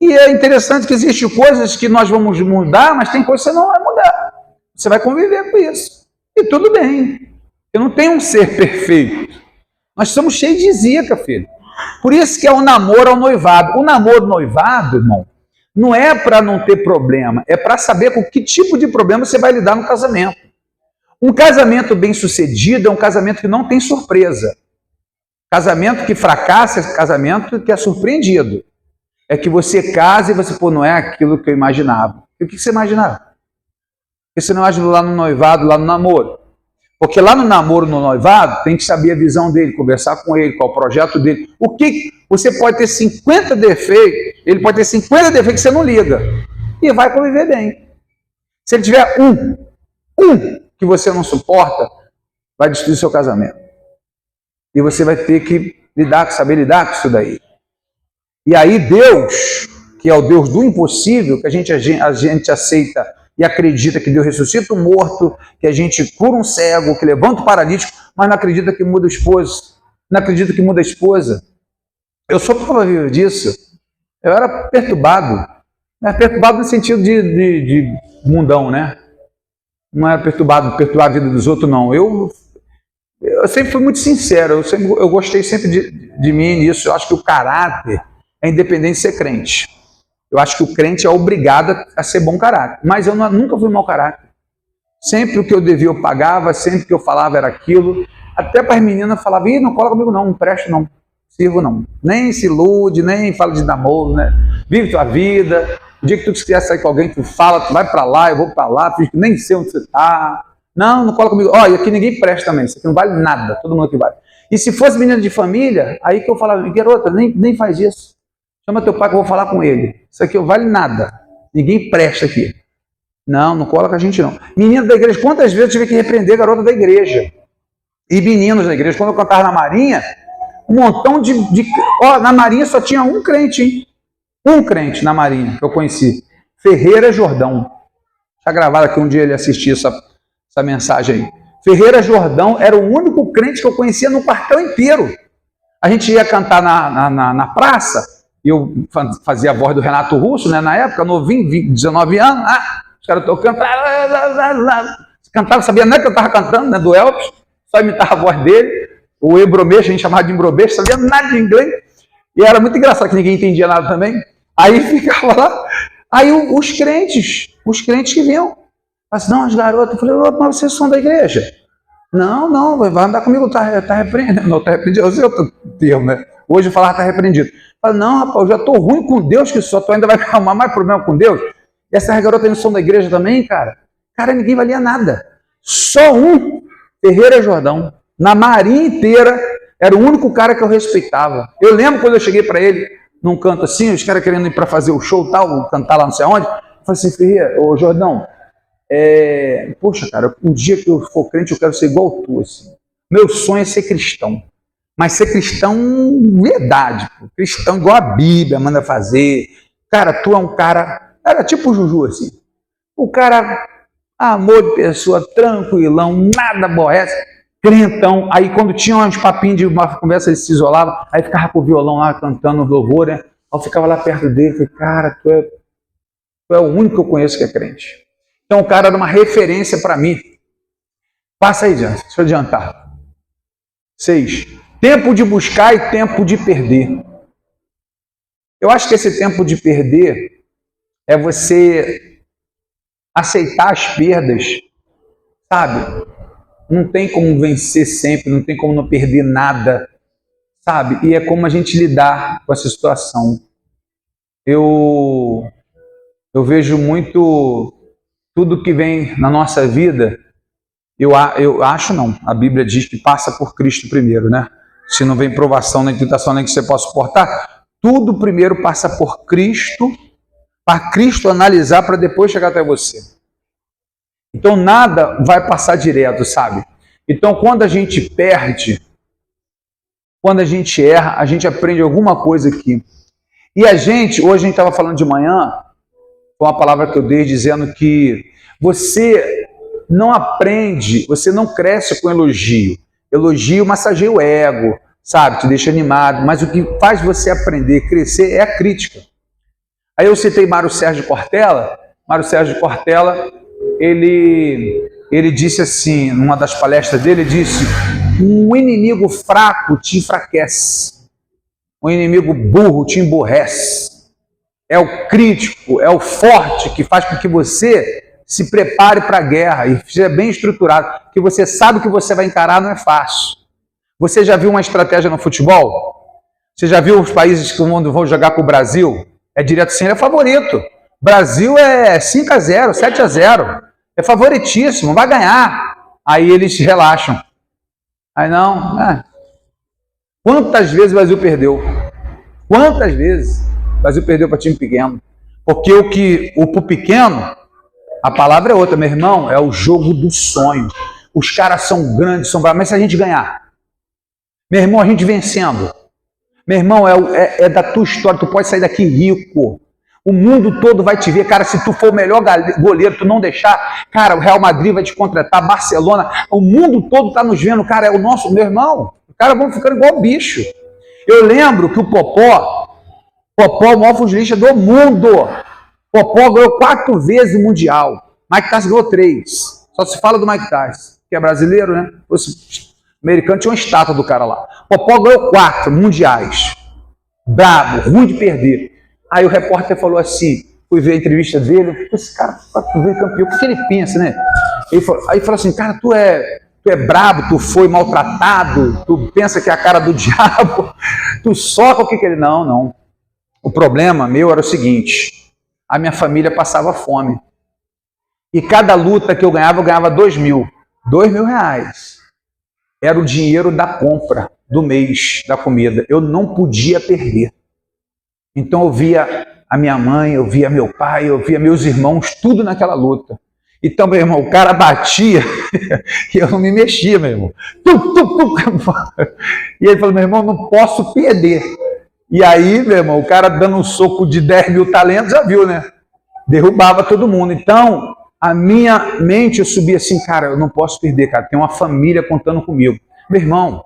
E é interessante que existem coisas que nós vamos mudar, mas tem coisas que você não vai mudar. Você vai conviver com isso. E tudo bem. Eu não tenho um ser perfeito. Nós somos cheios de zica, filho. Por isso que é o namoro ao noivado. O namoro noivado, irmão, não é para não ter problema, é para saber com que tipo de problema você vai lidar no casamento. Um casamento bem sucedido é um casamento que não tem surpresa. Casamento que fracassa é casamento que é surpreendido. É que você casa e você, pô, não é aquilo que eu imaginava. E o que você imaginava? Porque você não imaginou lá no noivado, lá no namoro. Porque lá no namoro, no noivado, tem que saber a visão dele, conversar com ele, qual é o projeto dele. O que você pode ter 50 defeitos, ele pode ter 50 defeitos que você não liga. E vai conviver bem. Se ele tiver um que você não suporta, vai destruir seu casamento. E você vai ter que saber lidar com isso daí. E aí Deus, que é o Deus do impossível, que a gente aceita e acredita que Deus ressuscita o morto, que a gente cura um cego, que levanta o paralítico, mas não acredita que muda o esposo, não acredita que muda a esposa. Eu sou prova viva disso. Eu era perturbado. Não era perturbado no sentido de mundão, né? Não era perturbar a vida dos outros, não. Eu sempre fui muito sincero, eu gostei sempre de mim nisso. Eu acho que o caráter é independente de ser crente. Eu acho que o crente é obrigado a ser bom caráter. Mas eu nunca fui mau caráter. Sempre o que eu devia eu pagava, sempre o que eu falava era aquilo. Até para as meninas falavam, não cola comigo não presto não, sirvo não. Nem se ilude, nem fala de namoro, né? Vive tua vida. O dia que tu quiser sair com alguém, tu fala, tu vai para lá, eu vou para lá, nem sei onde você está. Não cola comigo. Ó, e aqui ninguém presta também, isso aqui não vale nada, todo mundo aqui vale. E se fosse menina de família, aí que eu falava, garota, nem faz isso. Chama teu pai que eu vou falar com ele. Isso aqui não vale nada. Ninguém presta aqui. Não cola com a gente não. Menino da igreja, quantas vezes eu tive que repreender garota da igreja? E meninos da igreja. Quando eu cantava na Marinha, um montão Ó, na Marinha só tinha um crente, hein? Um crente na Marinha que eu conheci. Ferreira Jordão. Está gravado aqui um dia ele assistir essa mensagem aí. Ferreira Jordão era o único crente que eu conhecia no quartel inteiro. A gente ia cantar na praça. Eu fazia a voz do Renato Russo, né, na época, novinho, 19 anos. Os caras tocando. Cantava, sabia nem que eu estava cantando, né, do Elvis. Só imitava a voz dele. O Ebromeixo, a gente chamava de Embromeixo, sabia nada de inglês. E era muito engraçado que ninguém entendia nada também. Aí ficava lá. Aí os crentes que vinham. Assim, não, as garotas. Eu falei, mas vocês são da igreja? Não, vai andar comigo, tá repreendido. Não, tá repreendido. Eu sei outro termo, né? Hoje eu falava, tá repreendido. Eu falei, não, rapaz, eu já tô ruim com Deus, que só tu ainda vai arrumar mais problema com Deus. E essas garotas não são da igreja também, cara? Cara, ninguém valia nada. Só um, Ferreira Jordão. Na Marinha inteira, era o único cara que eu respeitava. Eu lembro quando eu cheguei para ele, num canto assim, os caras querendo ir para fazer o show tal, cantar lá não sei aonde. Eu falei assim, Ferreira, ô Jordão, poxa, cara, um dia que eu for crente, eu quero ser igual tu, assim. Meu sonho é ser cristão. Mas ser cristão, verdade. Pô. Cristão igual a Bíblia manda fazer. Cara, tu é um cara... Era tipo o Juju, assim. O cara, amor de pessoa, tranquilão, nada aborrece. Crentão. Aí quando tinha uns papinhos de uma conversa, ele se isolava. Aí ficava com o violão lá, cantando louvor, né? Aí eu ficava lá perto dele. Falei, cara, tu é o único que eu conheço que é crente. Então o cara era uma referência para mim. Passa aí, Jansen. Deixa eu adiantar. 6. Tempo de buscar e tempo de perder. Eu acho que esse tempo de perder é você aceitar as perdas, sabe? Não tem como vencer sempre, não tem como não perder nada, sabe? E é como a gente lidar com essa situação. Eu vejo muito tudo que vem na nossa vida, eu acho não, a Bíblia diz que passa por Cristo primeiro, né? Se não vem provação nem tentação nem que você possa suportar, tudo primeiro passa por Cristo, para Cristo analisar para depois chegar até você. Então nada vai passar direto, sabe? Então quando a gente perde, quando a gente erra, a gente aprende alguma coisa aqui. E hoje a gente estava falando de manhã, com uma palavra que eu dei dizendo que você não aprende, você não cresce com elogio. Elogio massageia o ego, sabe? Te deixa animado, mas o que faz você aprender, crescer é a crítica. Aí eu citei Mário Sérgio Cortella. Mário Sérgio Cortella, ele disse assim, numa das palestras dele, ele disse: um inimigo fraco te enfraquece, um inimigo burro te emborrece. É o crítico, é o forte que faz com que você se prepare para a guerra e seja bem estruturado, porque você sabe que você vai encarar, não é fácil. Você já viu uma estratégia no futebol? Você já viu os países que vão jogar com o Brasil? É direto assim, ele é favorito. Brasil é 5-0, 7-0. É favoritíssimo, vai ganhar. Aí eles relaxam. Aí não. Quantas vezes o Brasil perdeu? Quantas vezes o Brasil perdeu para time pequeno? Porque o pequeno, a palavra é outra, meu irmão, é o jogo do sonho. Os caras são grandes, são bravos, mas se a gente ganhar, meu irmão, a gente vencendo, meu irmão, é da tua história, tu pode sair daqui rico. O mundo todo vai te ver, cara, se tu for o melhor goleiro, tu não deixar, cara, o Real Madrid vai te contratar, Barcelona, o mundo todo tá nos vendo, cara, é o nosso, meu irmão, os caras vão ficando igual bicho. Eu lembro que o Popó, o maior fugilista do mundo, Popó ganhou 4 vezes o Mundial, Mike Tyson ganhou 3, só se fala do Mike Tyson, que é brasileiro, né? O americano tinha uma estátua do cara lá. Popó ganhou 4 mundiais, brabo, ruim de perder. Aí o repórter falou assim, fui ver a entrevista dele, esse cara, 4 vezes campeão, o que ele pensa, né? Aí falou assim, cara, tu é brabo, tu foi maltratado, tu pensa que é a cara do diabo, tu soca o que ele... Não. O problema meu era o seguinte, a minha família passava fome. E cada luta que eu ganhava 2 mil. 2 mil reais. Era o dinheiro da compra do mês, da comida. Eu não podia perder. Então eu via a minha mãe, eu via meu pai, eu via meus irmãos, tudo naquela luta. Então, meu irmão, o cara batia e eu não me mexia, meu irmão. E ele falou, meu irmão, não posso perder. E aí, meu irmão, o cara dando um soco de 10 mil talentos, já viu, né? Derrubava todo mundo. Então, a minha mente, eu subia assim, cara, eu não posso perder, cara. Tem uma família contando comigo. Meu irmão,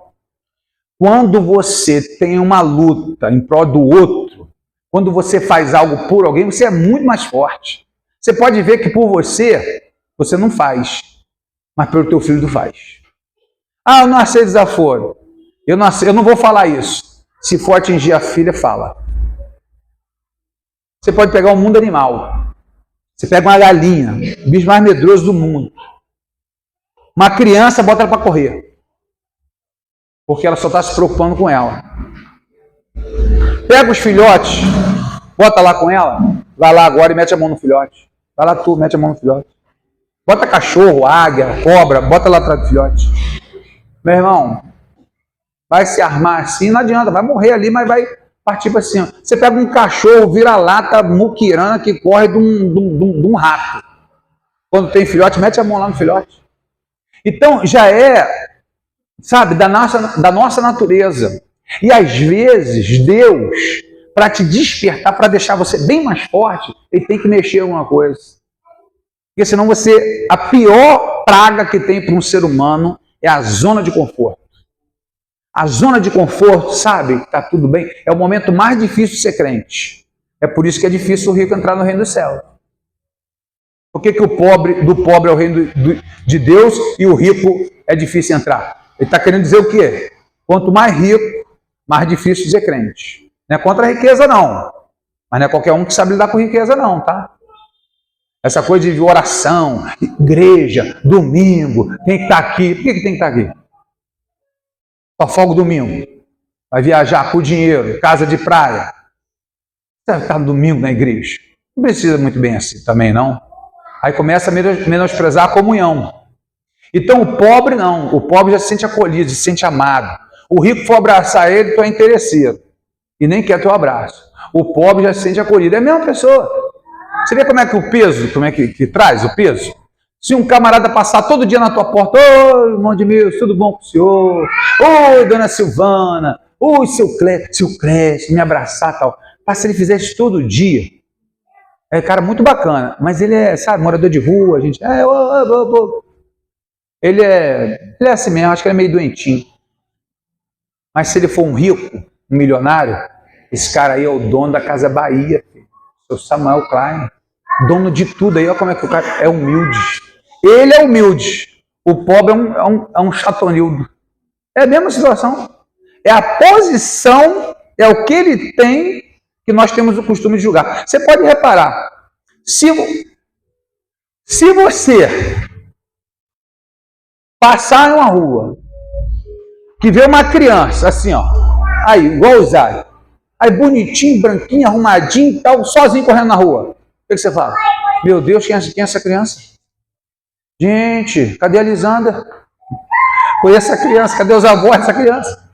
quando você tem uma luta em prol do outro, quando você faz algo por alguém, você é muito mais forte. Você pode ver que por você não faz, mas pelo teu filho tu faz. Ah, eu não aceito desaforo. Eu não vou falar isso. Se for atingir a filha, fala. Você pode pegar o mundo animal. Você pega uma galinha, o bicho mais medroso do mundo. Uma criança, bota ela para correr. Porque ela só está se preocupando com ela. Pega os filhotes, bota lá com ela, vai lá agora e mete a mão no filhote. Vai lá tu, mete a mão no filhote. Bota cachorro, águia, cobra, bota lá atrás do filhote. Meu irmão, vai se armar assim, não adianta, vai morrer ali, mas vai partir para cima. Você pega um cachorro, vira-lata, muquirana, que corre de um rato. Quando tem filhote, mete a mão lá no filhote. Então, já é, sabe, da nossa natureza. E às vezes, Deus, para te despertar, para deixar você bem mais forte, ele tem que mexer em alguma coisa. Porque senão a pior praga que tem para um ser humano é a zona de conforto. A zona de conforto, sabe, que está tudo bem, é o momento mais difícil de ser crente. É por isso que é difícil o rico entrar no reino do céu. Por que do pobre é o reino de Deus e o rico é difícil entrar? Ele está querendo dizer o quê? Quanto mais rico, mais difícil de ser crente. Não é contra a riqueza, não. Mas não é qualquer um que sabe lidar com riqueza, não, tá? Essa coisa de oração, igreja, domingo, tem que estar aqui. Por que tem que estar aqui? Só folga domingo. Vai viajar por dinheiro, casa de praia. Você vai ficar no domingo na igreja. Não precisa muito bem assim também, não. Aí começa a menosprezar a comunhão. Então o pobre não. O pobre já se sente acolhido, se sente amado. O rico for abraçar ele, tu é interesseiro. E nem quer teu abraço. O pobre já se sente acolhido. É a mesma pessoa. Você vê como é que o peso, como é que traz o peso? Se um camarada passar todo dia na tua porta, oi, irmão de Deus, tudo bom com o senhor? Oi, dona Silvana, oi, seu Clécio, me abraçar e tal. Mas se ele fizesse isso todo dia, é um cara muito bacana, mas ele é, sabe, morador de rua, a gente, ele é assim mesmo, acho que ele é meio doentinho. Mas se ele for um rico, um milionário, esse cara aí é o dono da Casa Bahia, filho. Seu Samuel Klein, dono de tudo aí, olha como é que o cara é humilde. Ele é humilde, o pobre é um chatonildo. É a mesma situação. É a posição, é o que ele tem que nós temos o costume de julgar. Você pode reparar, se você passar em uma rua, que vê uma criança assim, ó, aí, igual o Zay, aí bonitinho, branquinho, arrumadinho e tal, sozinho correndo na rua, o que você fala? Meu Deus, quem é essa criança? Gente, cadê a Lisandra? Conheço essa criança, cadê os avós dessa criança?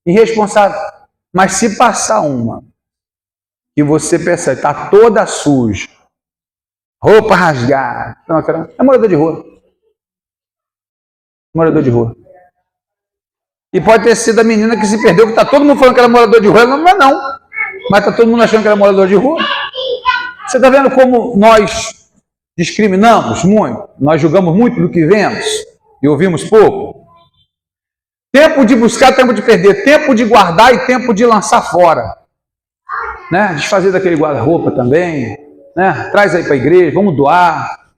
Irresponsável. Mas se passar uma, que você percebe, está toda suja, roupa rasgada, é morador de rua. Morador de rua. E pode ter sido a menina que se perdeu, que está todo mundo falando que era morador de rua, ela não é não. Mas está todo mundo achando que era morador de rua. Você está vendo como nós discriminamos muito? Nós julgamos muito do que vemos e ouvimos pouco? Tempo de buscar, tempo de perder, tempo de guardar e tempo de lançar fora. Né? Desfazer daquele guarda-roupa também. Né? Traz aí para a igreja, vamos doar.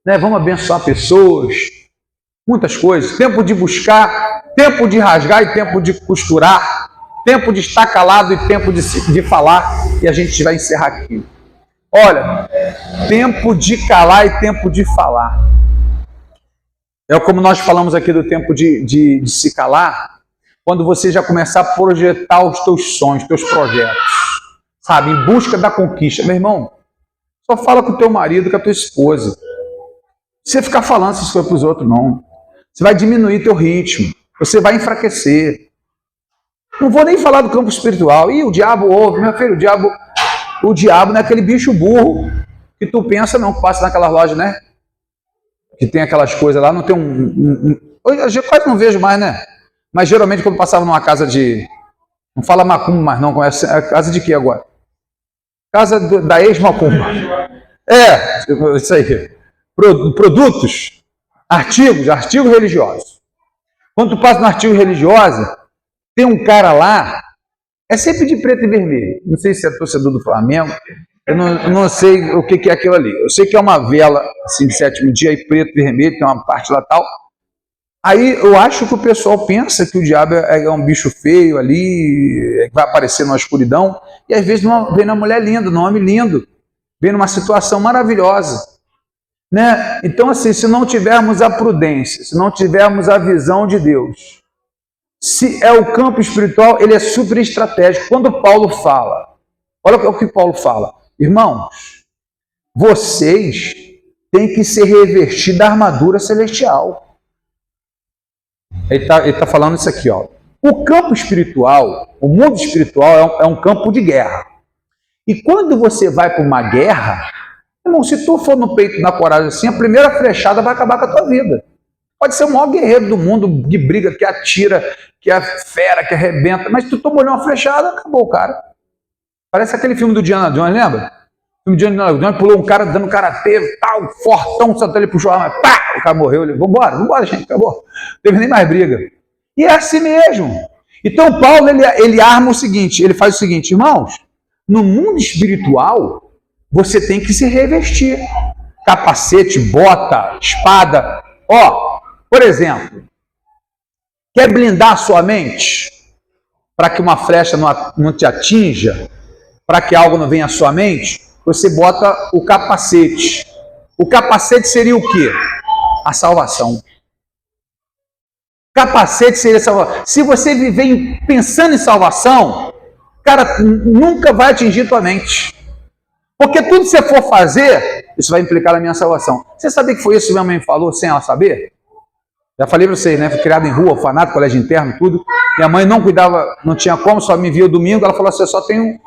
Né? Vamos abençoar pessoas. Muitas coisas. Tempo de buscar, tempo de rasgar e tempo de costurar. Tempo de estar calado e tempo de falar. E a gente vai encerrar aqui. Olha, tempo de calar e tempo de falar. É como nós falamos aqui do tempo de se calar, quando você já começar a projetar os teus sonhos, os teus projetos, sabe, em busca da conquista. Meu irmão, só fala com o teu marido, com a tua esposa. Você ficar falando essas coisas para os outros, não. Você vai diminuir teu ritmo, você vai enfraquecer. Não vou nem falar do campo espiritual. Ih, o diabo ouve, meu filho, o diabo não é aquele bicho burro que tu pensa, não, que passa naquelas lojas, né? Que tem aquelas coisas lá, não tem hoje eu quase não vejo mais, né? Mas geralmente quando passava numa casa de... Não fala macumba mais não, conhece a casa de quê agora? Casa da ex-macumba. É, isso aí. Produtos, artigos religiosos. Quando tu passa no artigo religioso, tem um cara lá, é sempre de preto e vermelho. Não sei se é torcedor do Flamengo, eu não sei o que é aquilo ali. Eu sei que é uma vela, assim, de sétimo dia, e preto e vermelho, tem uma parte lá tal. Aí eu acho que o pessoal pensa que o diabo é um bicho feio ali, que vai aparecer na escuridão, e às vezes vem uma mulher linda, um homem lindo, vem numa situação maravilhosa. Né? Então, assim, se não tivermos a prudência, se não tivermos a visão de Deus, se é o campo espiritual, ele é super estratégico. Quando Paulo fala, olha o que Paulo fala, irmãos, vocês têm que se revestir da armadura celestial. Ele tá falando isso aqui, ó. O campo espiritual, o mundo espiritual é um campo de guerra. E quando você vai para uma guerra, irmão, se tu for no peito da coragem assim, a primeira flechada vai acabar com a tua vida. Pode ser o maior guerreiro do mundo, que briga, que atira, que é fera, que arrebenta, mas tu tomou uma flechada, acabou, cara. Parece aquele filme do Indiana Jones, lembra? O filme de Indiana Jones, pulou um cara dando karatê, tal, fortão, saltou ele puxou a arma, pá, o cara morreu. Ele, vambora, gente, acabou. Não teve nem mais briga. E é assim mesmo. Então Paulo, ele arma o seguinte, ele faz o seguinte, irmãos, no mundo espiritual, você tem que se revestir. capacete, bota, espada. Ó, por exemplo, quer blindar a sua mente para que uma flecha não te atinja, para que algo não venha à sua mente? Você bota o capacete. O capacete seria o quê? A salvação. Capacete seria salvação. Se você viver pensando em salvação, cara, nunca vai atingir tua mente. Porque tudo que você for fazer, isso vai implicar na minha salvação. Você sabia que foi isso que minha mãe falou sem ela saber? Já falei para vocês, né? Fui criado em rua, orfanato, colégio interno, tudo. Minha mãe não cuidava, não tinha como, só me via domingo. Ela falou assim: eu só tenho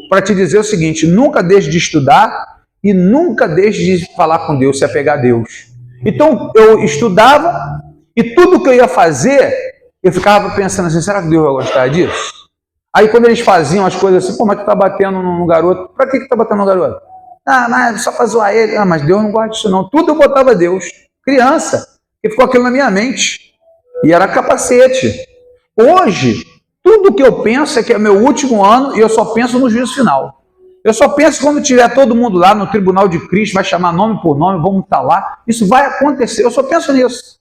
para te dizer o seguinte: nunca deixe de estudar e nunca deixe de falar com Deus, se apegar a Deus. Então, eu estudava e tudo que eu ia fazer, eu ficava pensando assim: será que Deus vai gostar disso? Aí quando eles faziam as coisas assim: pô, mas tu tá batendo no garoto. Pra que tá batendo no garoto? Ah, mas só pra zoar ele. Ah, mas Deus não gosta disso não. Tudo eu botava Deus. Criança. E ficou aquilo na minha mente. E era capacete. Hoje, tudo que eu penso é que é meu último ano e eu só penso no juízo final. Eu só penso quando tiver todo mundo lá no tribunal de Cristo, vai chamar nome por nome, vamos estar lá. Isso vai acontecer. Eu só penso nisso.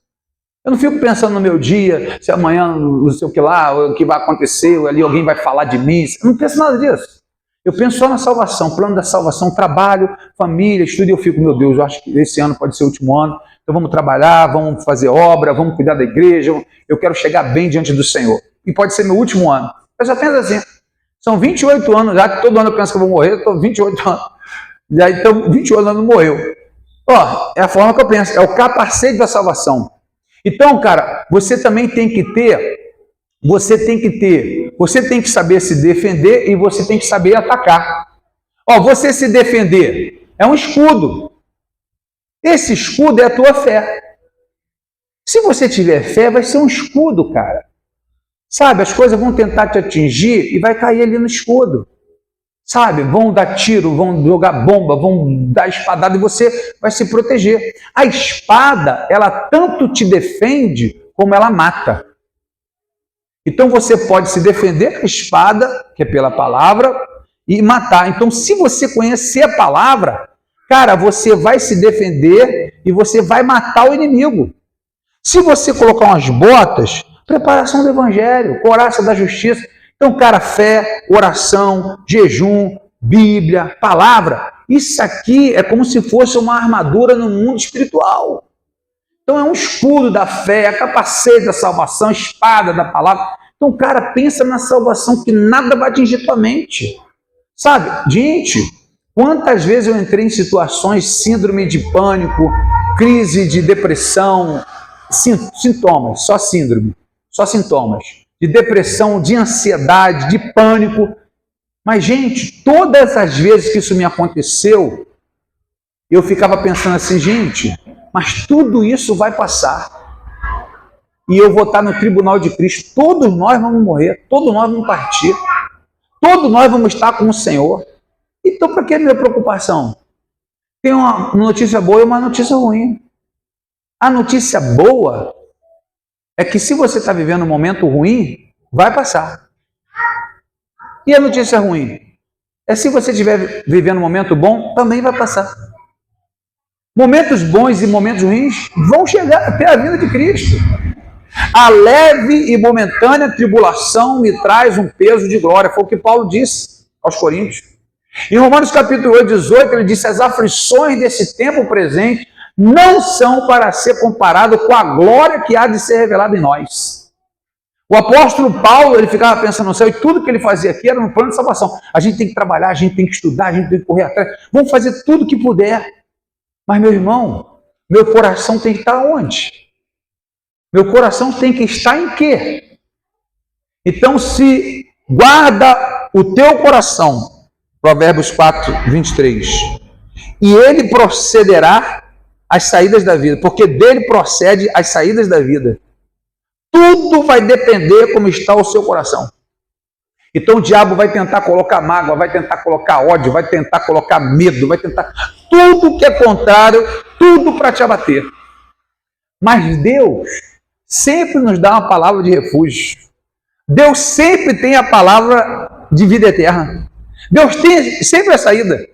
Eu não fico pensando no meu dia, se amanhã não sei o que lá, o que vai acontecer, ali alguém vai falar de mim. Eu não penso nada disso. Eu penso só na salvação, plano da salvação, trabalho, família, estudo, e eu fico, meu Deus, eu acho que esse ano pode ser o último ano, então vamos trabalhar, vamos fazer obra, vamos cuidar da igreja, eu quero chegar bem diante do Senhor. E pode ser meu último ano. Eu só penso assim, são 28 anos já, que todo ano eu penso que eu vou morrer, eu estou 28 anos, e aí então 28 anos não morreu. Ó, é a forma que eu penso, é o capacete da salvação. Então, cara, você também tem que ter, você tem que saber se defender e você tem que saber atacar. Ó, você se defender é um escudo. Esse escudo é a tua fé. Se você tiver fé, vai ser um escudo, cara. Sabe, as coisas vão tentar te atingir e vai cair ali no escudo. Sabe, vão dar tiro, vão jogar bomba, vão dar espadada e você vai se proteger. A espada, ela tanto te defende como ela mata. Então você pode se defender com a espada, que é pela palavra, e matar. Então, se você conhecer a palavra, cara, você vai se defender e você vai matar o inimigo. Se você colocar umas botas, preparação do evangelho, couraça da justiça. Então, cara, fé, oração, jejum, Bíblia, palavra, isso aqui é como se fosse uma armadura no mundo espiritual. Então é um escudo da fé, a capacete da salvação, a espada da palavra. Então, cara, pensa na salvação que nada vai atingir tua mente. Sabe, gente, quantas vezes eu entrei em situações, síndrome de pânico, crise de depressão, sintomas, só síndrome, só sintomas, de depressão, de ansiedade, de pânico. Mas, gente, todas as vezes que isso me aconteceu, eu ficava pensando assim, gente, mas tudo isso vai passar. E eu vou estar no tribunal de Cristo. Todos nós vamos morrer, todos nós vamos partir, todos nós vamos estar com o Senhor. Então, para que a minha preocupação? Tem uma notícia boa e uma notícia ruim. A notícia boa é que se você está vivendo um momento ruim, vai passar. E a notícia ruim é se você estiver vivendo um momento bom, também vai passar. Momentos bons e momentos ruins vão chegar até a vinda de Cristo. A leve e momentânea tribulação me traz um peso de glória. Foi o que Paulo disse aos Coríntios. Em Romanos capítulo 8, 18, ele disse: as aflições desse tempo presente não são para ser comparado com a glória que há de ser revelada em nós. O apóstolo Paulo, ele ficava pensando no céu, e tudo que ele fazia aqui era no plano de salvação. A gente tem que trabalhar, a gente tem que estudar, a gente tem que correr atrás. Vamos fazer tudo que puder. Mas, meu irmão, meu coração tem que estar onde? Meu coração tem que estar em quê? Então, se guarda o teu coração, Provérbios 4, 23, e ele procederá às saídas da vida, porque dele procede as saídas da vida. Tudo vai depender como está o seu coração. Então o diabo vai tentar colocar mágoa, vai tentar colocar ódio, vai tentar colocar medo, vai tentar tudo que é contrário, tudo para te abater. Mas Deus sempre nos dá uma palavra de refúgio. Deus sempre tem a palavra de vida eterna. Deus tem sempre a saída.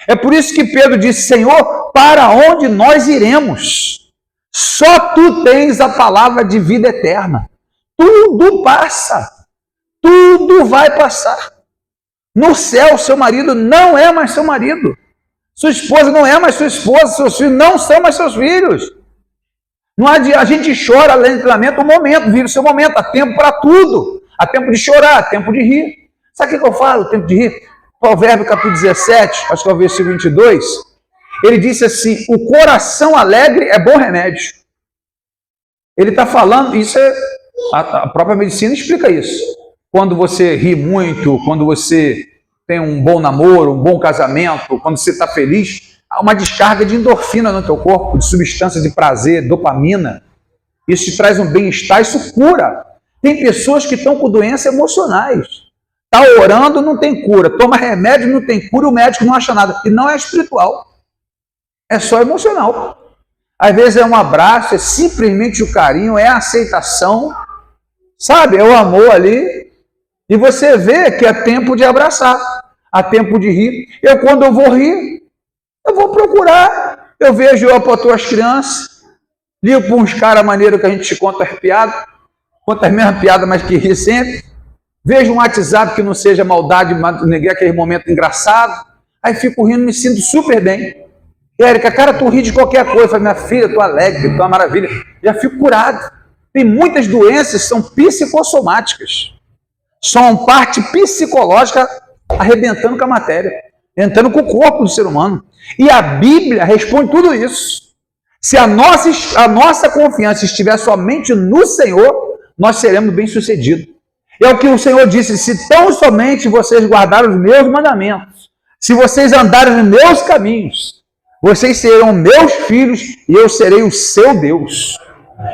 É por isso que Pedro disse: Senhor, para onde nós iremos. Só tu tens a palavra de vida eterna. Tudo passa. Tudo vai passar. No céu, seu marido não é mais seu marido. Sua esposa não é mais sua esposa. Seus filhos não são mais seus filhos. Não adianta, a gente chora, lamenta o momento, vive o seu momento. Há tempo para tudo. Há tempo de chorar, há tempo de rir. Sabe o que eu falo? Tempo de rir? Provérbio capítulo 17, acho que é o versículo 22. Ele disse assim: o coração alegre é bom remédio. Ele está falando, isso é, a própria medicina explica isso. Quando você ri muito, quando você tem um bom namoro, um bom casamento, quando você está feliz, há uma descarga de endorfina no teu corpo, de substância de prazer, dopamina. Isso te traz um bem-estar, isso cura. Tem pessoas que estão com doenças emocionais. Está orando, não tem cura. Toma remédio, não tem cura, o médico não acha nada. E não é espiritual. É só emocional. Às vezes é um abraço, é simplesmente o carinho, é a aceitação, sabe? É o amor ali. E você vê que é tempo de abraçar, há tempo de rir. Quando eu vou rir, eu vou procurar. Eu vejo, eu aponto as crianças, ligo para uns caras maneiros que a gente conta as piadas, conta as mesmas piadas, mas que ri sempre. Vejo um WhatsApp que não seja maldade, mas aquele momento engraçado. Aí fico rindo, me sinto super bem. Érica, cara, tu ri de qualquer coisa. Eu falo, minha filha, tu alegre, tu é uma maravilha. Já fico curado. Tem muitas doenças que são psicossomáticas. São parte psicológica arrebentando com a matéria, entrando com o corpo do ser humano. E a Bíblia responde tudo isso. Se a nossa confiança estiver somente no Senhor, nós seremos bem-sucedidos. É o que o Senhor disse: se tão somente vocês guardarem os meus mandamentos, se vocês andarem nos meus caminhos, vocês serão meus filhos e eu serei o seu Deus.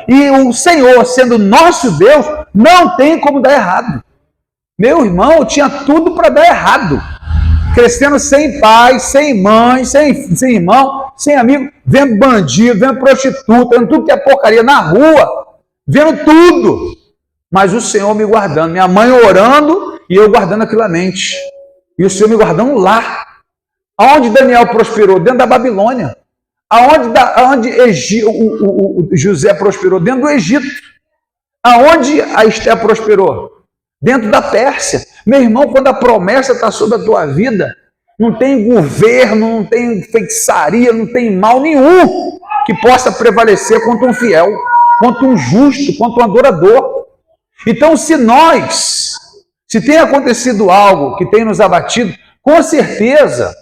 E o Senhor, sendo nosso Deus, não tem como dar errado. Meu irmão tinha tudo para dar errado. Crescendo sem pai, sem mãe, sem irmão, sem amigo, vendo bandido, vendo prostituta, vendo tudo que é porcaria na rua, vendo tudo. Mas o Senhor me guardando, minha mãe orando e eu guardando aquilo à mente. E o Senhor me guardando lá. Aonde Daniel prosperou? Dentro da Babilônia. Aonde José prosperou? Dentro do Egito. Aonde a Esté prosperou? Dentro da Pérsia. Meu irmão, quando a promessa está sobre a tua vida, não tem governo, não tem feitiçaria, não tem mal nenhum que possa prevalecer contra um fiel, contra um justo, contra um adorador. Então, se tem acontecido algo que tem nos abatido, com certeza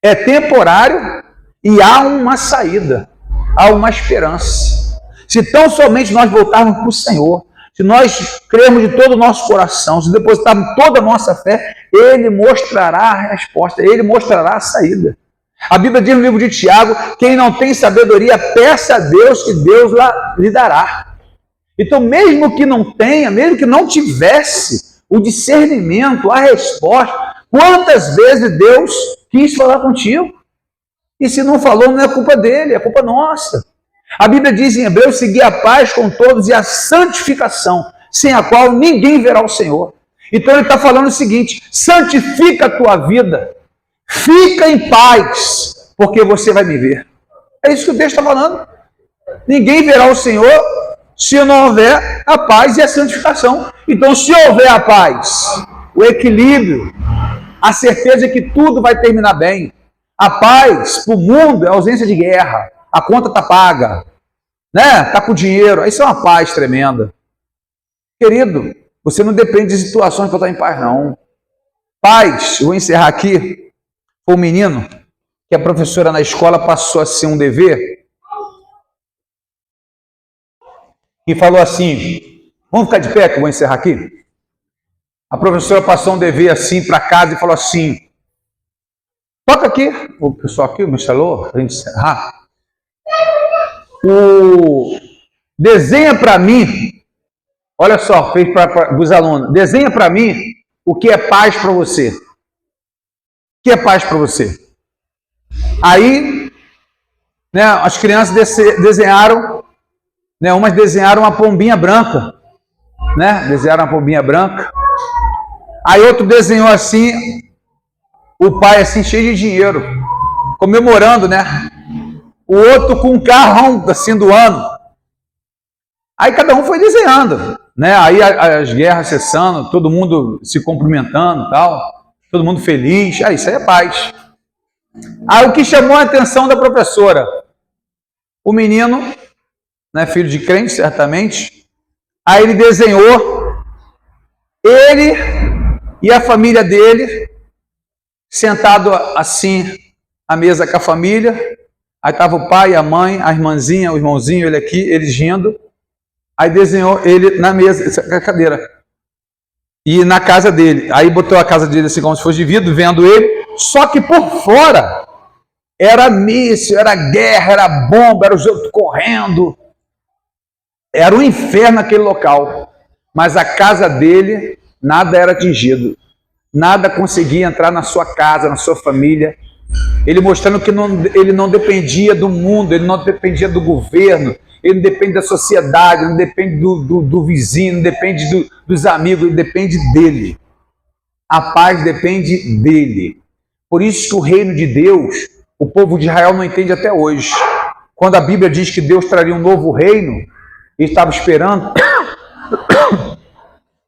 é temporário e há uma saída, há uma esperança. Se tão somente nós voltarmos para o Senhor, se nós crermos de todo o nosso coração, se depositarmos toda a nossa fé, Ele mostrará a resposta, Ele mostrará a saída. A Bíblia diz no livro de Tiago: quem não tem sabedoria, peça a Deus que Deus lhe dará. Então, mesmo que não tenha, mesmo que não tivesse o discernimento, a resposta, quantas vezes Deus quis falar contigo? E se não falou, não é culpa dele, é culpa nossa. A Bíblia diz em Hebreus: segui a paz com todos e a santificação, sem a qual ninguém verá o Senhor. Então ele está falando o seguinte: santifica a tua vida, fica em paz, porque você vai me ver. É isso que o texto está falando. Ninguém verá o Senhor se não houver a paz e a santificação. Então, se houver a paz, o equilíbrio, a certeza de que tudo vai terminar bem. A paz para o mundo é ausência de guerra. A conta está paga, né? Está com dinheiro. Isso é uma paz tremenda. Querido, você não depende de situações para estar em paz, não. Paz, eu vou encerrar aqui. Foi um menino que a professora na escola passou assim um dever e falou assim: vamos ficar de pé que eu vou encerrar aqui? A professora passou um dever assim para casa e falou assim: toca aqui, o pessoal aqui me instalou para a gente encerrar. Desenha para mim, olha só, fez para os alunos, desenha para mim o que é paz para você. O que é paz para você? Aí, né, as crianças desenharam, né, umas desenharam uma pombinha branca, né, desenharam uma pombinha branca. Aí outro desenhou assim, o pai assim cheio de dinheiro, comemorando, né, o outro com um carrão assim do ano. Aí cada um foi desenhando, né? Aí as guerras cessando, todo mundo se cumprimentando, tal, todo mundo feliz. Isso aí é paz. Aí o que chamou a atenção da professora? O menino, né, filho de crente, certamente. Aí ele desenhou ele e a família dele sentado assim à mesa com a família. Aí estava o pai, a mãe, a irmãzinha, o irmãozinho, ele aqui, eles rindo. Aí desenhou ele na mesa, na cadeira. E na casa dele. Aí botou a casa dele assim como se fosse de vidro, vendo ele. Só que por fora era míssil, era guerra, era bomba, era os outros correndo. Era um inferno aquele local. Mas a casa dele, nada era atingido. Nada conseguia entrar na sua casa, na sua família. Ele mostrando que ele não dependia do mundo, ele não dependia do governo, ele não depende da sociedade, não depende do vizinho, não depende dos amigos, ele depende dele. A paz depende dele. Por isso que o reino de Deus, o povo de Israel não entende até hoje. Quando a Bíblia diz que Deus traria um novo reino, ele estava esperando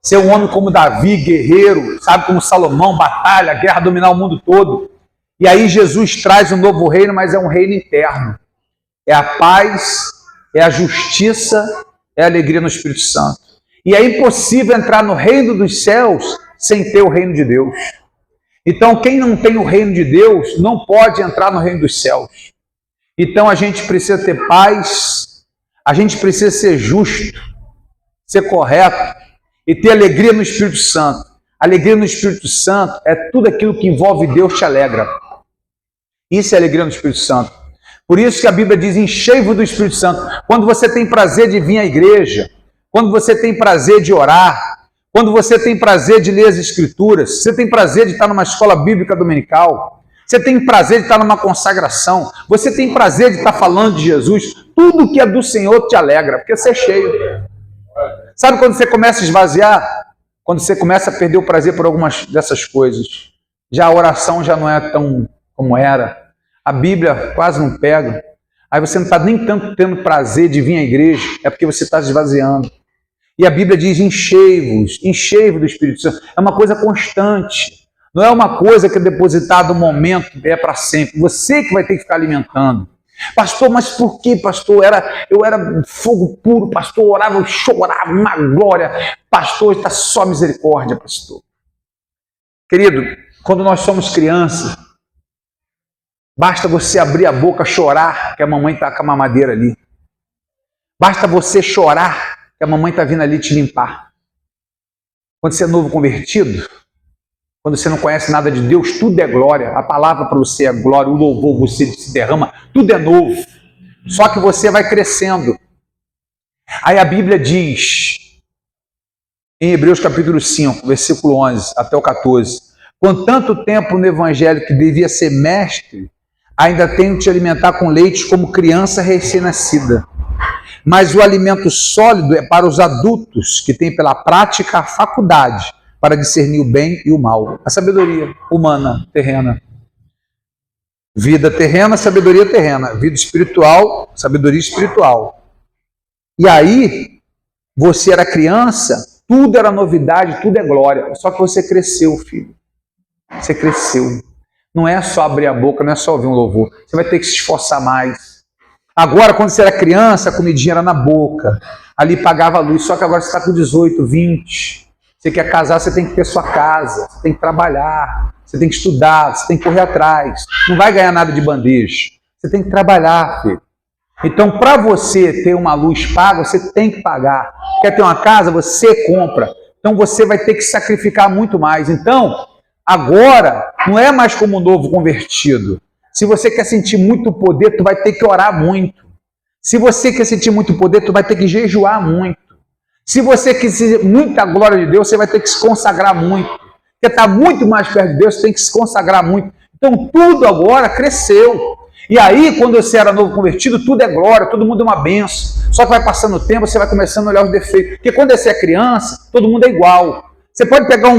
ser um homem como Davi, guerreiro, sabe, como Salomão, batalha, guerra, dominar o mundo todo. E aí Jesus traz um novo reino, mas é um reino interno. É a paz, é a justiça, é a alegria no Espírito Santo. E é impossível entrar no reino dos céus sem ter o reino de Deus. Então, quem não tem o reino de Deus não pode entrar no reino dos céus. Então, a gente precisa ter paz, a gente precisa ser justo, ser correto e ter alegria no Espírito Santo. Alegria no Espírito Santo é tudo aquilo que envolve Deus te alegra. Isso é alegria no Espírito Santo. Por isso que a Bíblia diz, enchei-vos do Espírito Santo. Quando você tem prazer de vir à igreja, quando você tem prazer de orar, quando você tem prazer de ler as Escrituras, você tem prazer de estar numa escola bíblica dominical, você tem prazer de estar numa consagração, você tem prazer de estar falando de Jesus, tudo que é do Senhor te alegra, porque você é cheio. Sabe quando você começa a esvaziar? Quando você começa a perder o prazer por algumas dessas coisas. Já a oração já não é tão como era. A Bíblia quase não pega. Aí você não está nem tanto tendo prazer de vir à igreja, é porque você está esvaziando. E a Bíblia diz, enchei-vos do Espírito Santo. É uma coisa constante. Não é uma coisa que é depositada no momento, é para sempre. Você que vai ter que ficar alimentando. Pastor, mas por que, pastor? Eu era fogo puro, pastor, orava, eu chorava, uma glória. Pastor, está só misericórdia, pastor. Querido, quando nós somos crianças, basta você abrir a boca, chorar, que a mamãe está com a mamadeira ali. Basta você chorar, que a mamãe está vindo ali te limpar. Quando você é novo convertido, quando você não conhece nada de Deus, tudo é glória. A palavra para você é glória, o louvor você se derrama, tudo é novo. Só que você vai crescendo. Aí a Bíblia diz, em Hebreus capítulo 5, versículo 11 até o 14, com tanto tempo no evangelho que devia ser mestre, ainda tenho que te alimentar com leite como criança recém-nascida. Mas o alimento sólido é para os adultos, que têm pela prática a faculdade para discernir o bem e o mal. A sabedoria humana, terrena. Vida terrena, sabedoria terrena. Vida espiritual, sabedoria espiritual. E aí, você era criança, tudo era novidade, tudo é glória. Só que você cresceu, filho. Você cresceu. Não é só abrir a boca, não é só ouvir um louvor. Você vai ter que se esforçar mais. Agora, quando você era criança, a comidinha era na boca. Ali pagava a luz. Só que agora você está com 18, 20. Você quer casar, você tem que ter sua casa. Você tem que trabalhar. Você tem que estudar. Você tem que correr atrás. Não vai ganhar nada de bandeja. Você tem que trabalhar, filho. Então, para você ter uma luz paga, você tem que pagar. Quer ter uma casa? Você compra. Então, você vai ter que sacrificar muito mais. Então, agora, não é mais como um novo convertido. Se você quer sentir muito poder, tu vai ter que orar muito. Se você quer sentir muito poder, tu vai ter que jejuar muito. Se você quiser muita glória de Deus, você vai ter que se consagrar muito. Porque está muito mais perto de Deus, você tem que se consagrar muito. Então, tudo agora cresceu. E aí, quando você era novo convertido, tudo é glória, todo mundo é uma benção. Só que vai passando o tempo, você vai começando a olhar os defeitos. Porque quando você é criança, todo mundo é igual. Você pode pegar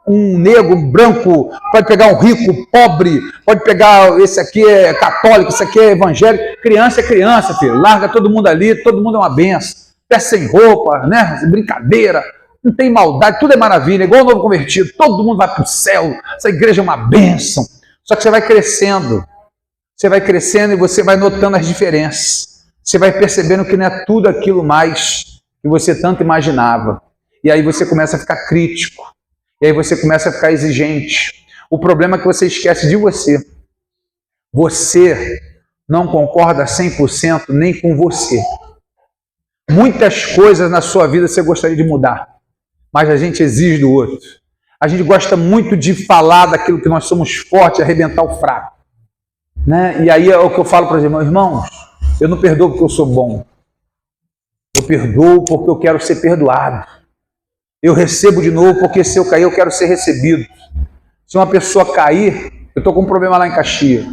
um negro, um branco, pode pegar um rico, pobre, pode pegar esse aqui é católico, esse aqui é evangélico. Criança é criança, filho. Larga todo mundo ali, todo mundo é uma benção. Até sem roupa, né? Brincadeira. Não tem maldade, tudo é maravilha, igual o novo convertido. Todo mundo vai para o céu. Essa igreja é uma bênção. Só que você vai crescendo. Você vai crescendo e você vai notando as diferenças. Você vai percebendo que não é tudo aquilo mais que você tanto imaginava. E aí você começa a ficar crítico. E aí você começa a ficar exigente. O problema é que você esquece de você. Você não concorda 100% nem com você. Muitas coisas na sua vida você gostaria de mudar, mas a gente exige do outro. A gente gosta muito de falar daquilo que nós somos fortes, arrebentar o fraco. Né? E aí é o que eu falo para os irmãos, eu não perdoo porque eu sou bom. Eu perdoo porque eu quero ser perdoado. Eu recebo de novo porque se eu cair eu quero ser recebido. Se uma pessoa cair, eu estou com um problema lá em Caxias.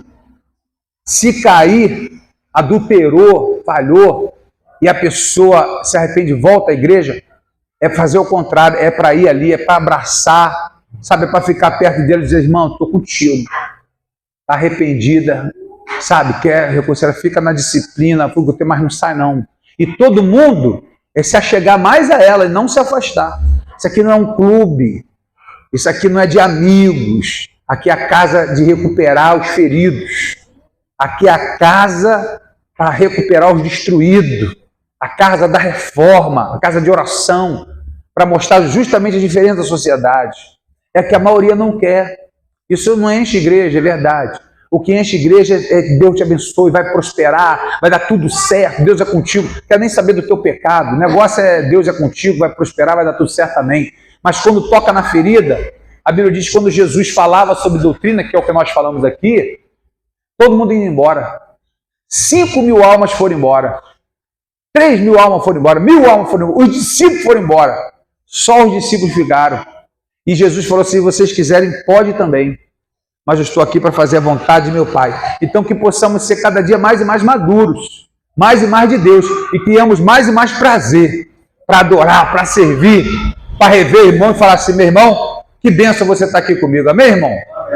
Se cair, adulterou, falhou, e a pessoa se arrepende e volta à igreja, é fazer o contrário, é para ir ali, é para abraçar, sabe, é para ficar perto dele e dizer, irmão, estou contigo. Está arrependida, sabe, quer reconciliar, fica na disciplina, mas não sai não. E todo mundo é se achegar mais a ela e não se afastar. Isso aqui não é um clube, isso aqui não é de amigos, aqui é a casa de recuperar os feridos, aqui é a casa para recuperar os destruídos, a casa da reforma, a casa de oração, para mostrar justamente a diferença da sociedade. É que a maioria não quer. Isso não enche igreja, é verdade. O que enche igreja é que Deus te abençoe, vai prosperar, vai dar tudo certo, Deus é contigo. Não quer nem saber do teu pecado. O negócio é Deus é contigo, vai prosperar, vai dar tudo certo também. Mas quando toca na ferida, a Bíblia diz que quando Jesus falava sobre doutrina, que é o que nós falamos aqui, todo mundo ia embora. 5.000 almas foram embora. 3.000 almas foram embora. 1.000 almas foram embora. Os discípulos foram embora. Só os discípulos ficaram. E Jesus falou assim, se vocês quiserem, pode também. Mas eu estou aqui para fazer a vontade de meu Pai. Então que possamos ser cada dia mais e mais maduros, mais e mais de Deus, e tenhamos mais e mais prazer para adorar, para servir, para rever irmão e falar assim, meu irmão, que bênção você está aqui comigo, amém, irmão?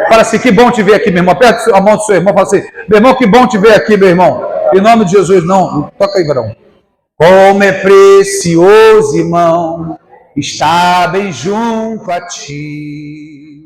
Fala assim, que bom te ver aqui, meu irmão. Aperta a mão do seu irmão, fala assim, meu irmão, que bom te ver aqui, meu irmão. Em nome de Jesus, não, toca aí, varão. Como é precioso, irmão, estar bem junto a ti.